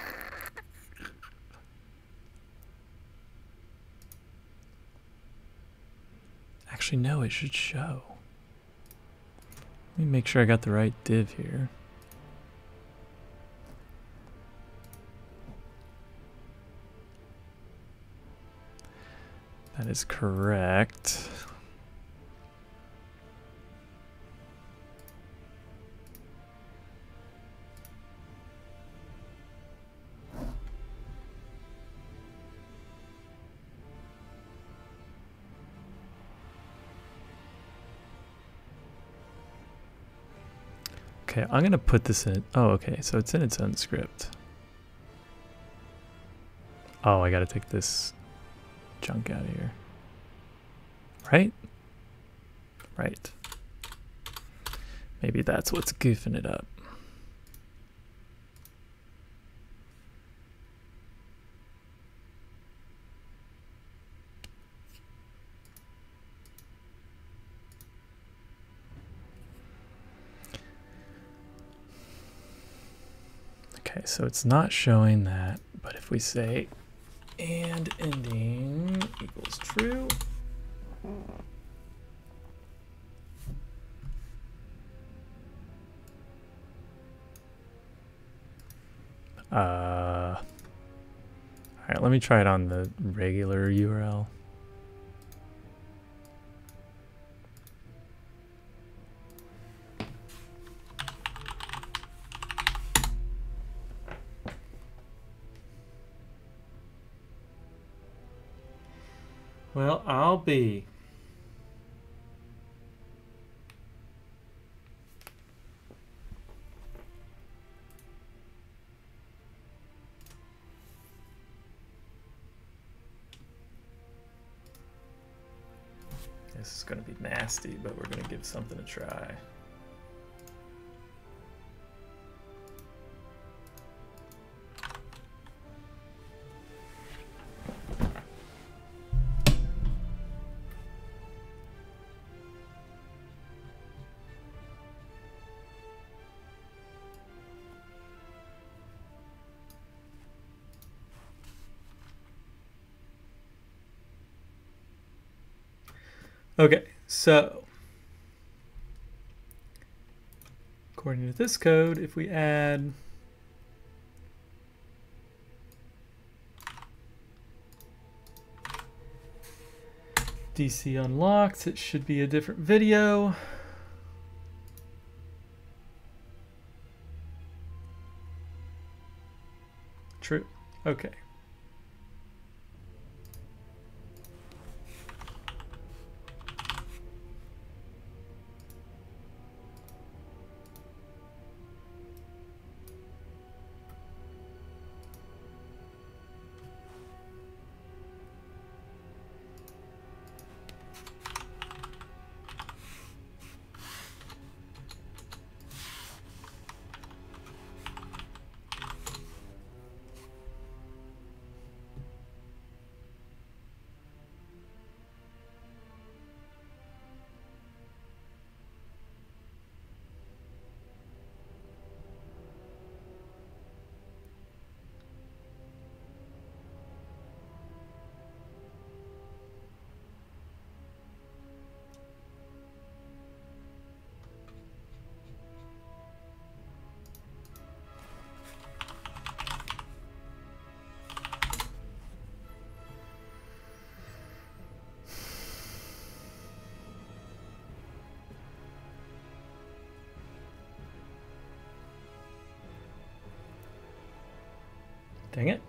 Actually, no, it should show. Let me make sure I got the right div here. That is correct. Okay, I'm gonna put this in. Oh, okay, so it's in its own script. Oh, I gotta take this junk out of here. Right? Right. Maybe that's what's goofing it up. Okay, so it's not showing that, but if we say and ending equals true, all right, let me try it on the regular URL. Well, I'll be. This is going to be nasty, but we're going to give something a try. Okay, so according to this code, if we add DC unlocked, it should be a different video. True. Okay. Dang it.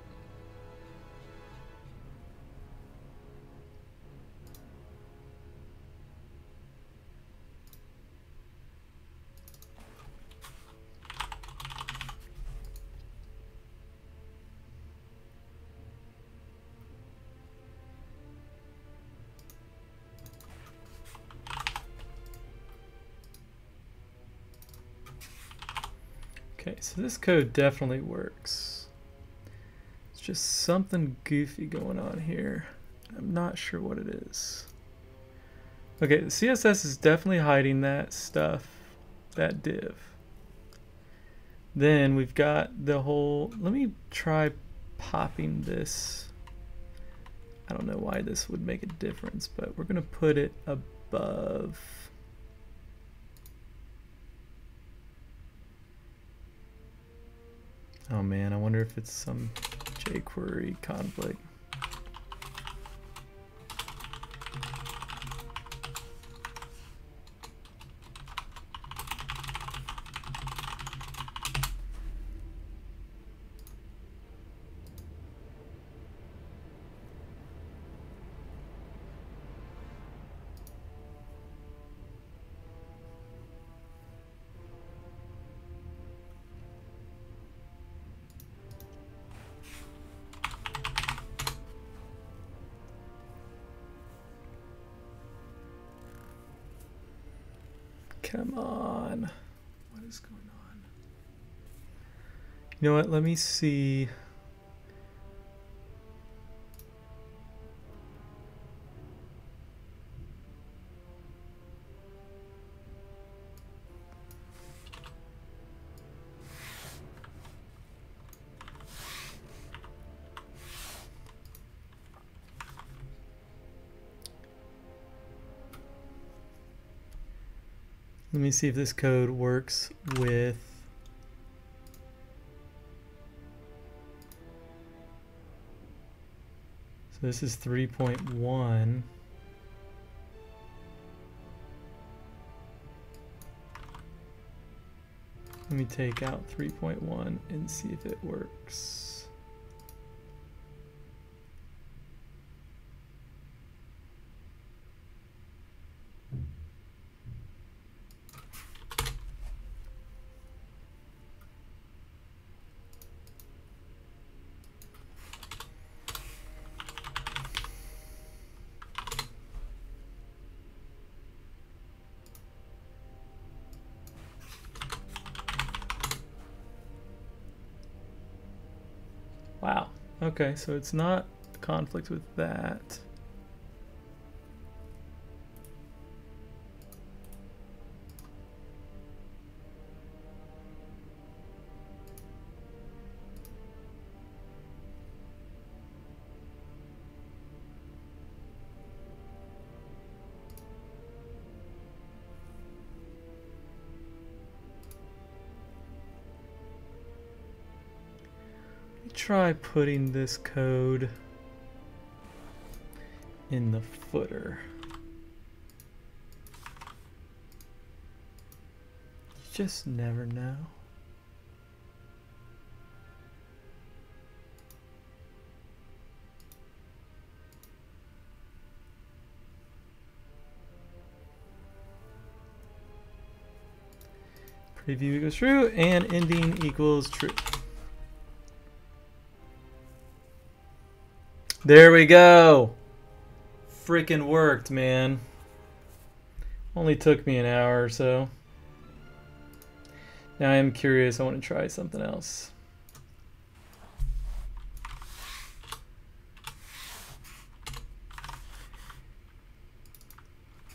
Okay, so this code definitely works. It's just something goofy going on here. I'm not sure what it is. Okay, the CSS is definitely hiding that stuff. that div. Then we've got the whole, let me try popping this. I don't know why this would make a difference, but we're gonna put it above. Oh man, I wonder if it's some jQuery conflict. Come on. What is going on? You know what? Let me see. Let me see if this code works with so this is 3.1. Let me take out 3.1 and see if it works. Wow. Okay, so it's not conflict with that. Try putting this code in the footer. You just never know. Preview equals true and ending equals true. There we go. Frickin' worked, man. Only took me an hour or so. Now I am curious. I want to try something else.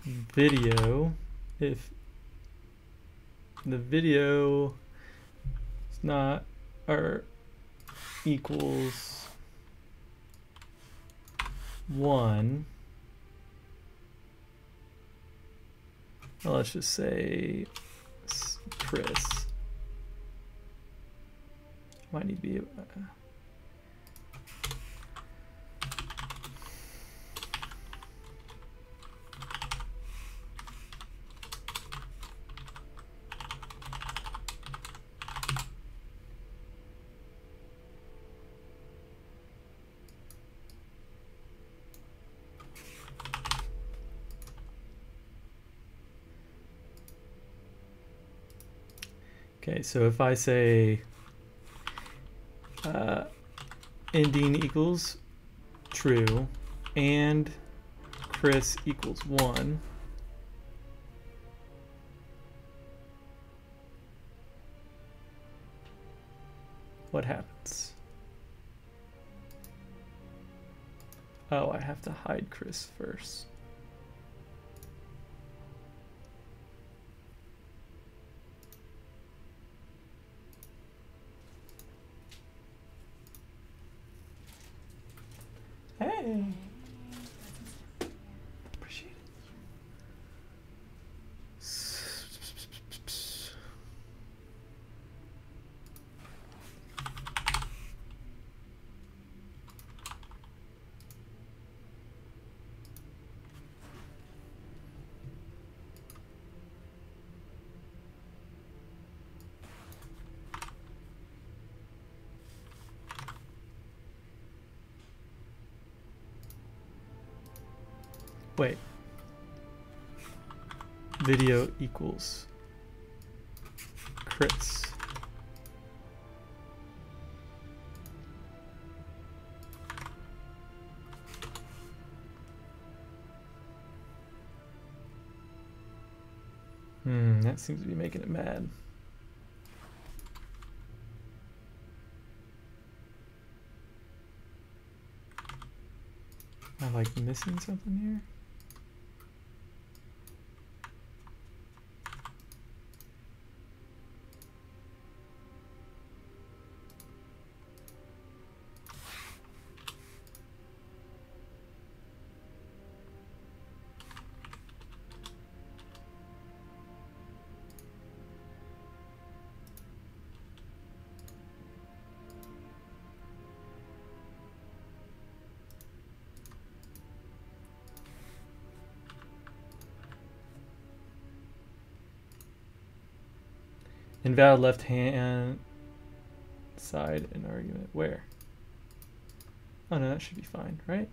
Video. If the video is not or equals 1, well, let's just say Chris. Might need to be okay, so if I say ending equals true and Chris equals 1, what happens? Oh, I have to hide Chris first. Hey. Appreciate it. Wait. Video equals crits. That seems to be making it mad. Am I like missing something here? Invalid left hand side in argument. Where? Oh no, that should be fine, right?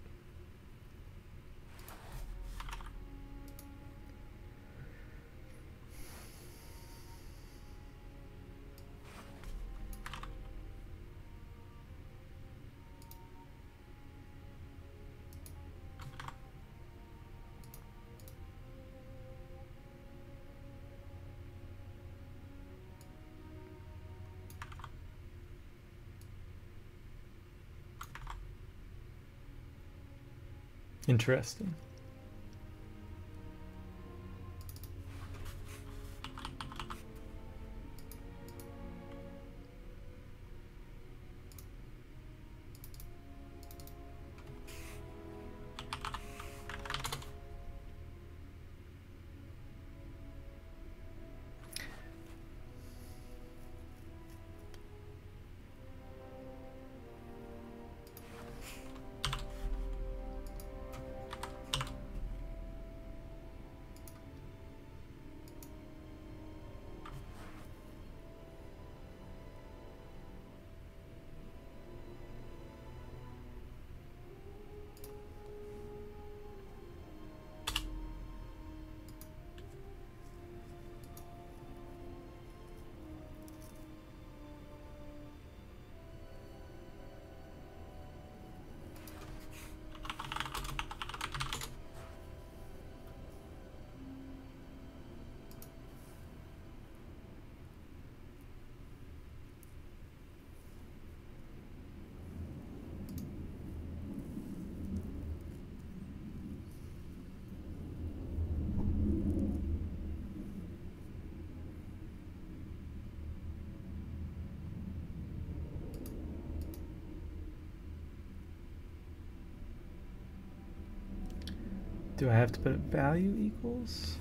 Interesting. Do I have to put value equals?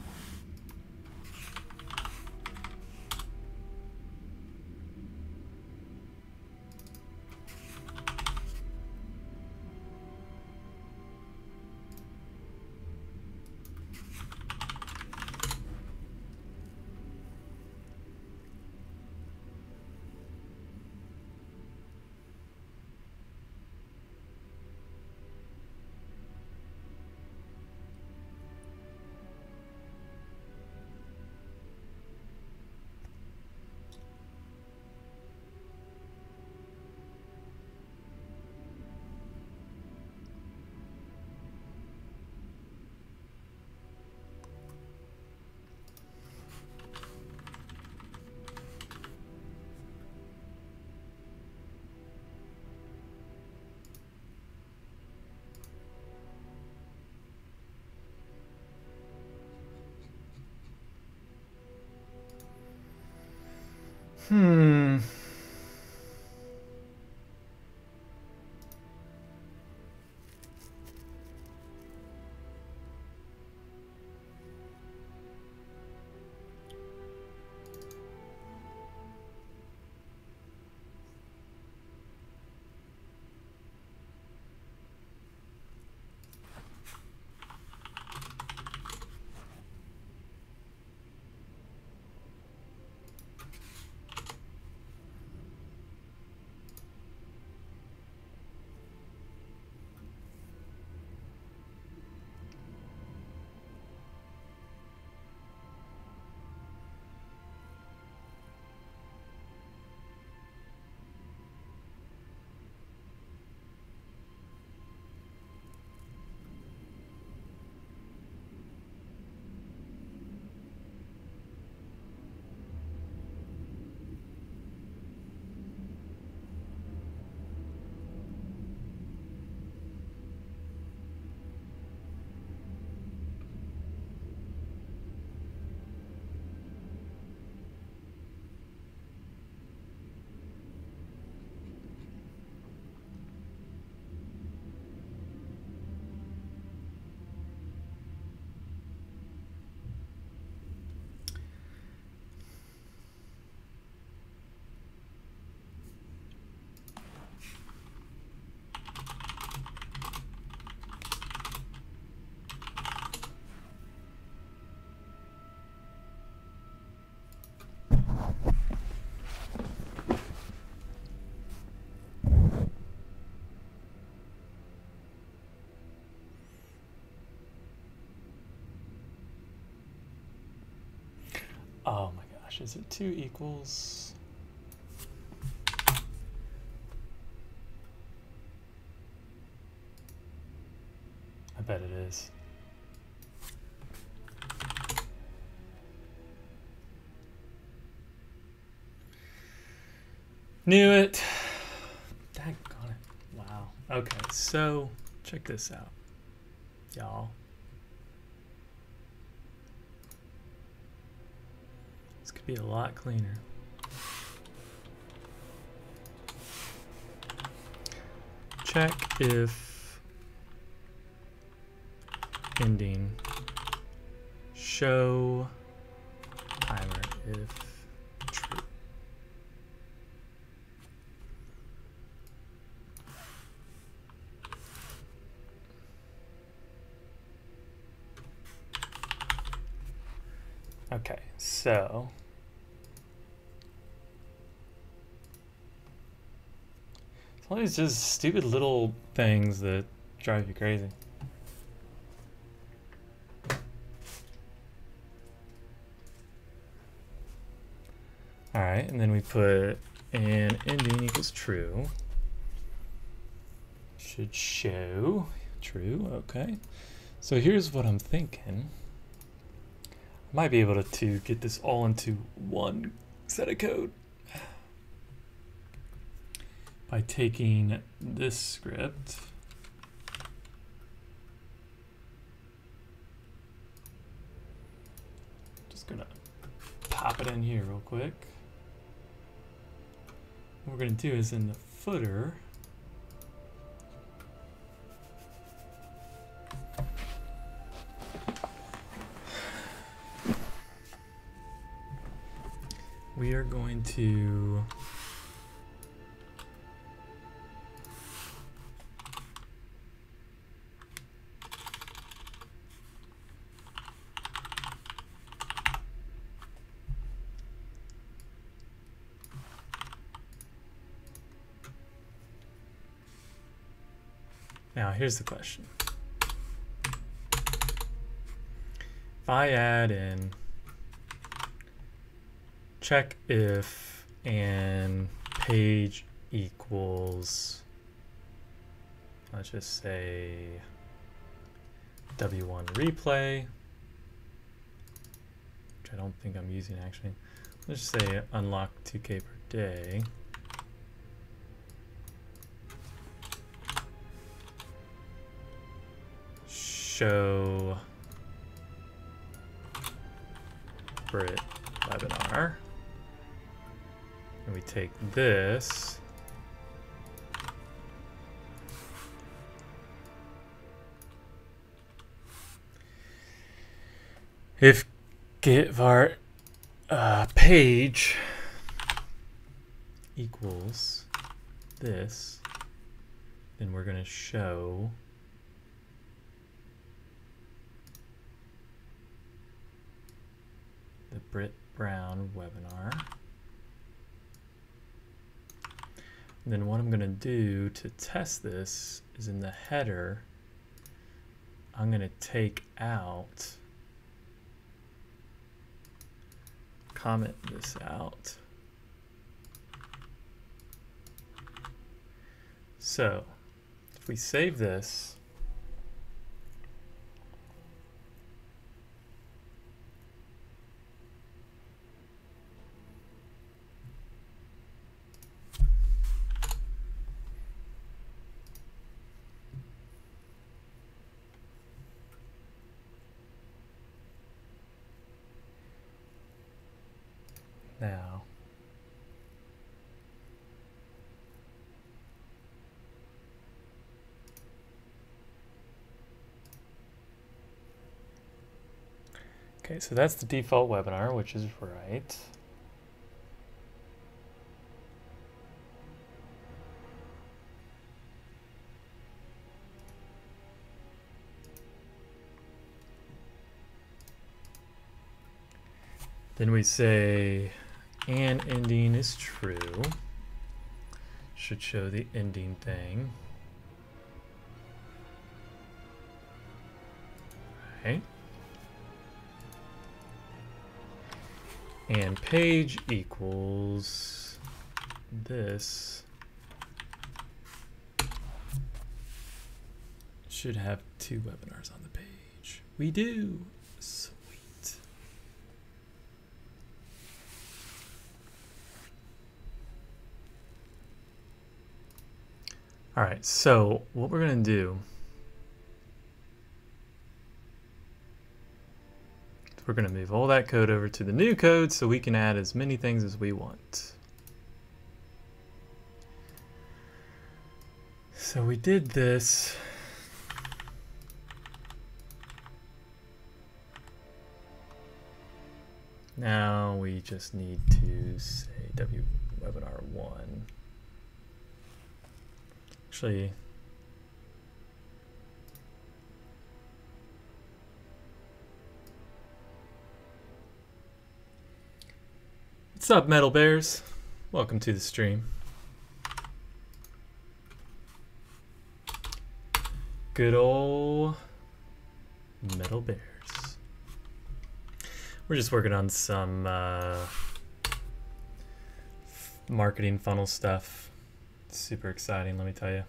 Hmm. Oh my gosh, is it 2 equals? I bet it is. Knew it. Daggone it. Wow. Okay, so check this out, y'all. This could be a lot cleaner. Check if ending show timer if true. Okay, so all these just stupid little things that drive you crazy. All right, and then we put an ending equals true. Should show true, okay. So here's what I'm thinking. I might be able to get this all into one set of code by taking this script just gonna pop it in here real quick. What we're gonna do is in the footer we are going to now here's the question. If I add in check if and page equals, let's just say W1 replay, which I don't think I'm using actually. Let's just say unlock 2K per day. Show Brit webinar. And we take this if get var page equals this, then we're going to show the Brit Brown webinar. And then what I'm going to do to test this is in the header, I'm going to take out, comment this out. So if we save this, now okay, so that's the default webinar, which is right. Then we say and ending is true. Should show the ending thing. Right. And page equals this. Should have 2 webinars on the page. We do. Sweet. All right, so what we're going to do, we're going to move all that code over to the new code so we can add as many things as we want. So we did this. Now we just need to say webinar1. Actually, what's up, Metal Bears? Welcome to the stream. Good old Metal Bears. We're just working on some marketing funnel stuff. Super exciting, let me tell you.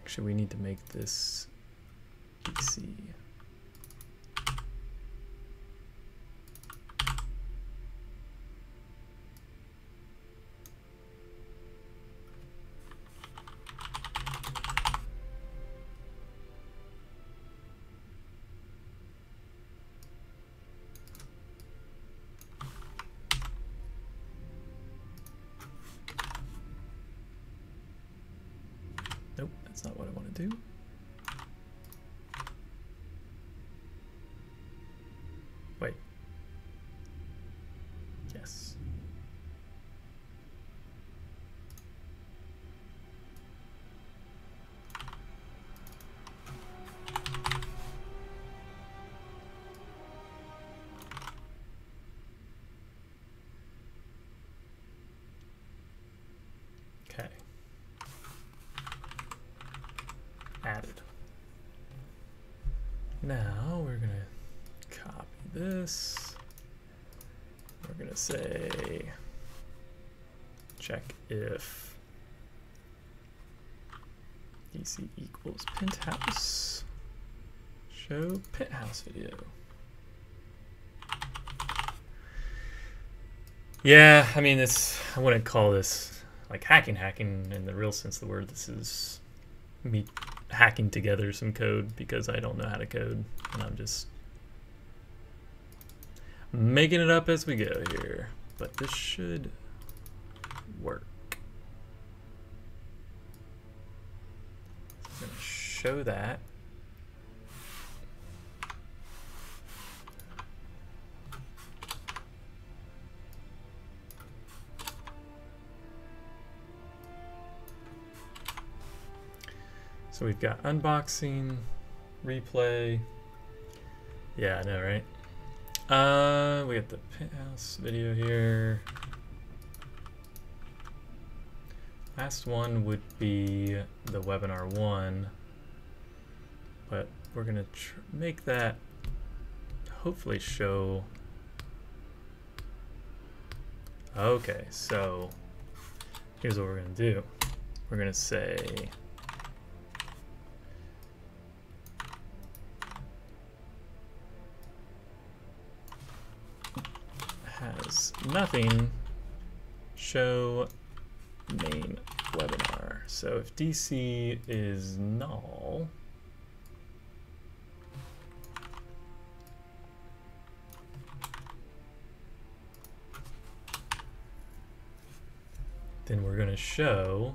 Actually, we need to make this easy. Nope, that's not what I want to do. Wait. Yes. Okay. Added. Now we're gonna copy this. We're gonna say check if DC equals penthouse. Show penthouse video. Yeah, I mean, I wouldn't call this like hacking in the real sense of the word. This is me hacking together some code because I don't know how to code, and I'm just making it up as we go here. But this should work. I'm going to show that. So we've got unboxing, replay. Yeah, I know, right? We got the penthouse video here. Last one would be the webinar 1, but we're gonna make that hopefully show. Okay, so here's what we're gonna do. We're gonna say has nothing, show main webinar. So if DC is null, then we're going to show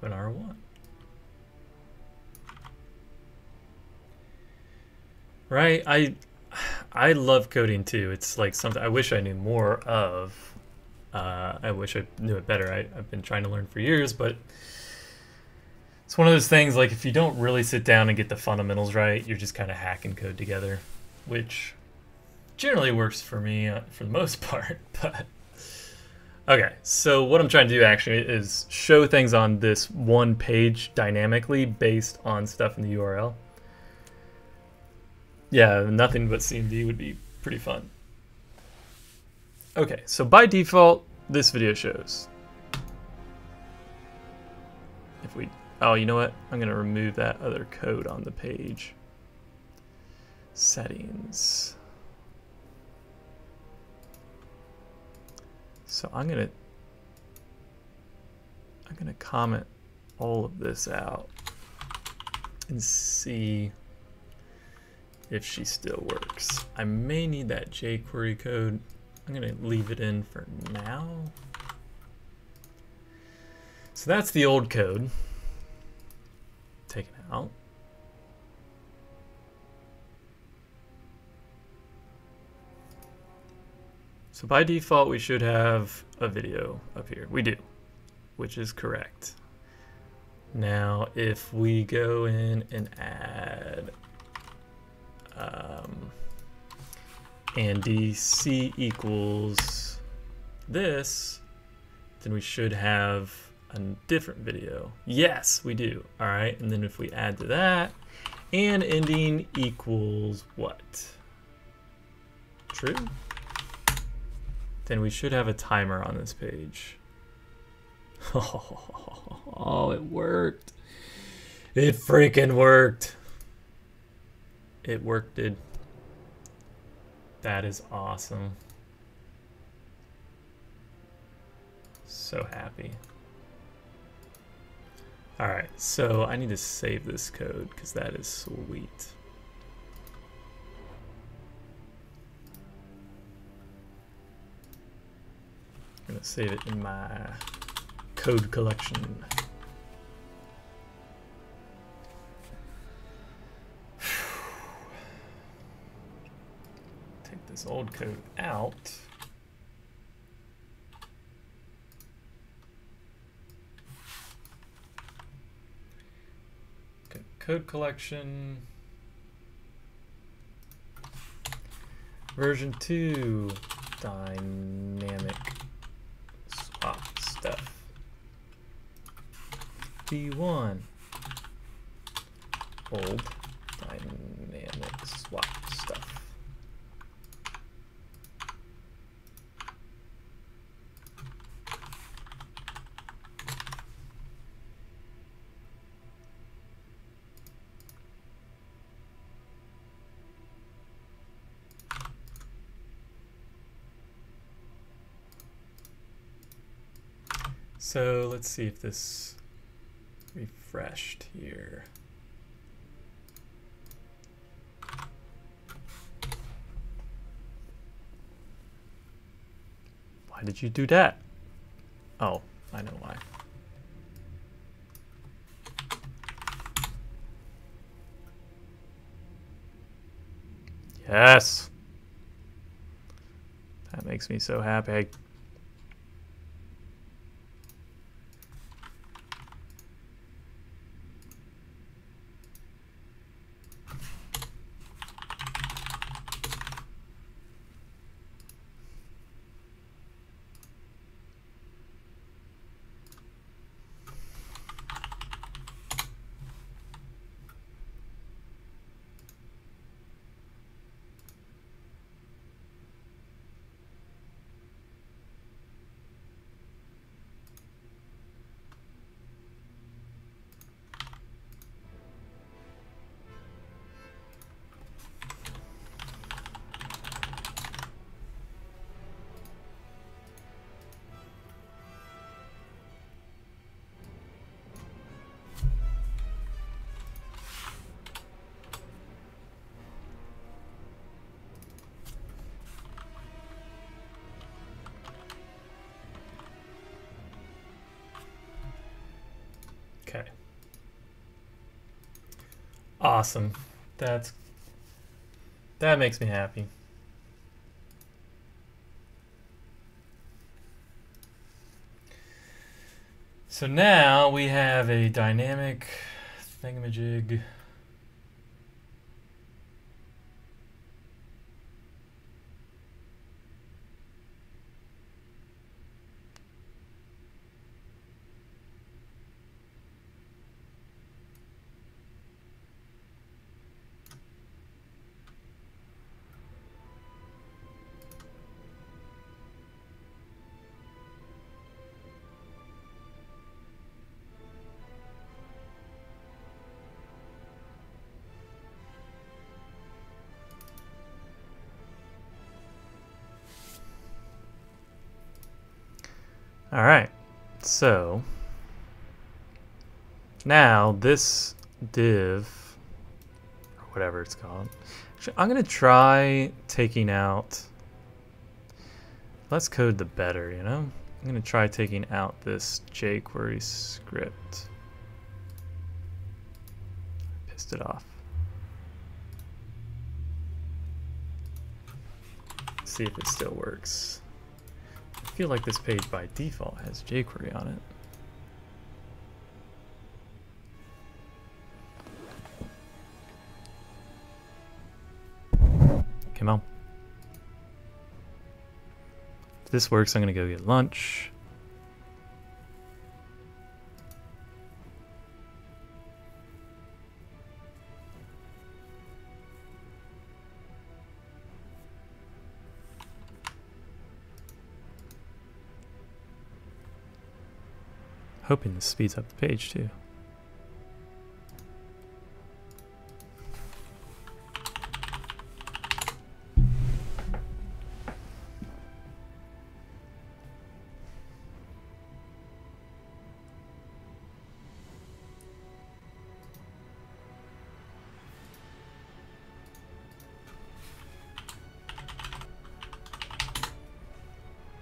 webinar 1. Right? I love coding too. It's like something I wish I knew more of. I wish I knew it better. I've been trying to learn for years, but it's one of those things, like if you don't really sit down and get the fundamentals right, you're just kind of hacking code together, which generally works for me for the most part. But Okay, so what I'm trying to do actually is show things on this one page dynamically based on stuff in the URL. Yeah, nothing but CMD would be pretty fun. Okay, so by default, this video shows. If we, oh, you know what? I'm gonna remove that other code on the page. Settings. So I'm gonna comment all of this out and see if she still works. I may need that jQuery code. I'm gonna leave it in for now. So that's the old code taken out. So by default, we should have a video up here. We do, which is correct. Now, if we go in and add and DC equals this, then we should have a different video. Yes, we do. All right, and then if we add to that, and ending equals what? True? Then we should have a timer on this page. Oh, it worked. It freaking worked. It worked, dude. That is awesome. So happy. All right, so I need to save this code because that is sweet. I'm gonna save it in my code collection. Take this old code out. Okay, code collection. Version 2, dynamic swap stuff. V1, old dynamic swap stuff. So let's see if this refreshed here. Why did you do that? Oh, I know why. Yes. That makes me so happy. Okay. Awesome. That makes me happy. So now we have a dynamic thingamajig. All right, so now this div, or whatever it's called, actually, I'm gonna try taking out, less code the better, you know? I'm gonna try taking out this jQuery script. Pissed it off. See if it still works. I feel like this page by default has jQuery on it. Come on. If this works, I'm gonna go get lunch. Hoping this speeds up the page too.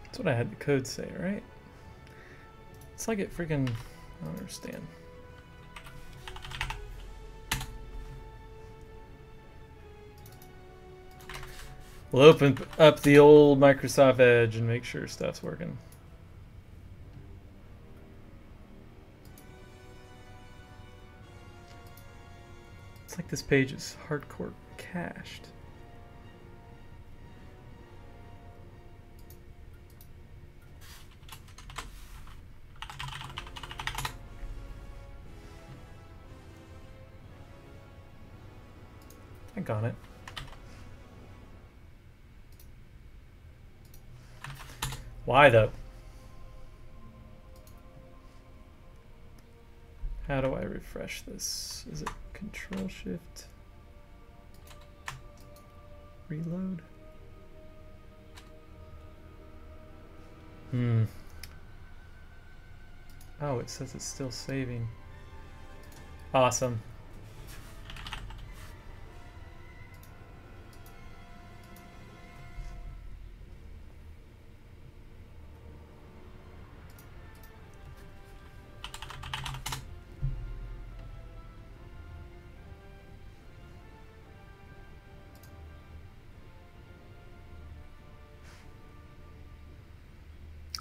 That's what I had the code say, right? It's like it freaking, I don't understand. We'll open up the old Microsoft Edge and make sure stuff's working. It's like this page is hardcore cached. I got it. Why though? How do I refresh this? Is it Control Shift? Reload? Oh, it says it's still saving. Awesome.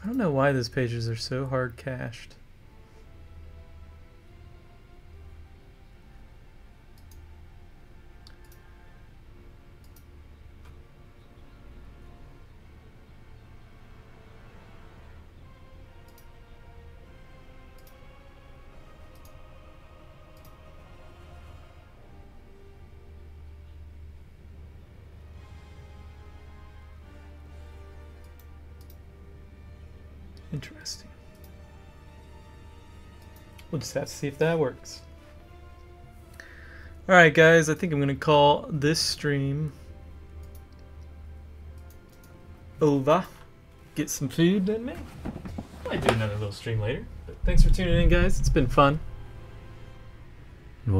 I don't know why those pages are so hard cached. Interesting. We'll just have to see if that works. Alright guys, I think I'm going to call this stream over. Get some food in me. Might do another little stream later. But thanks for tuning in guys, it's been fun.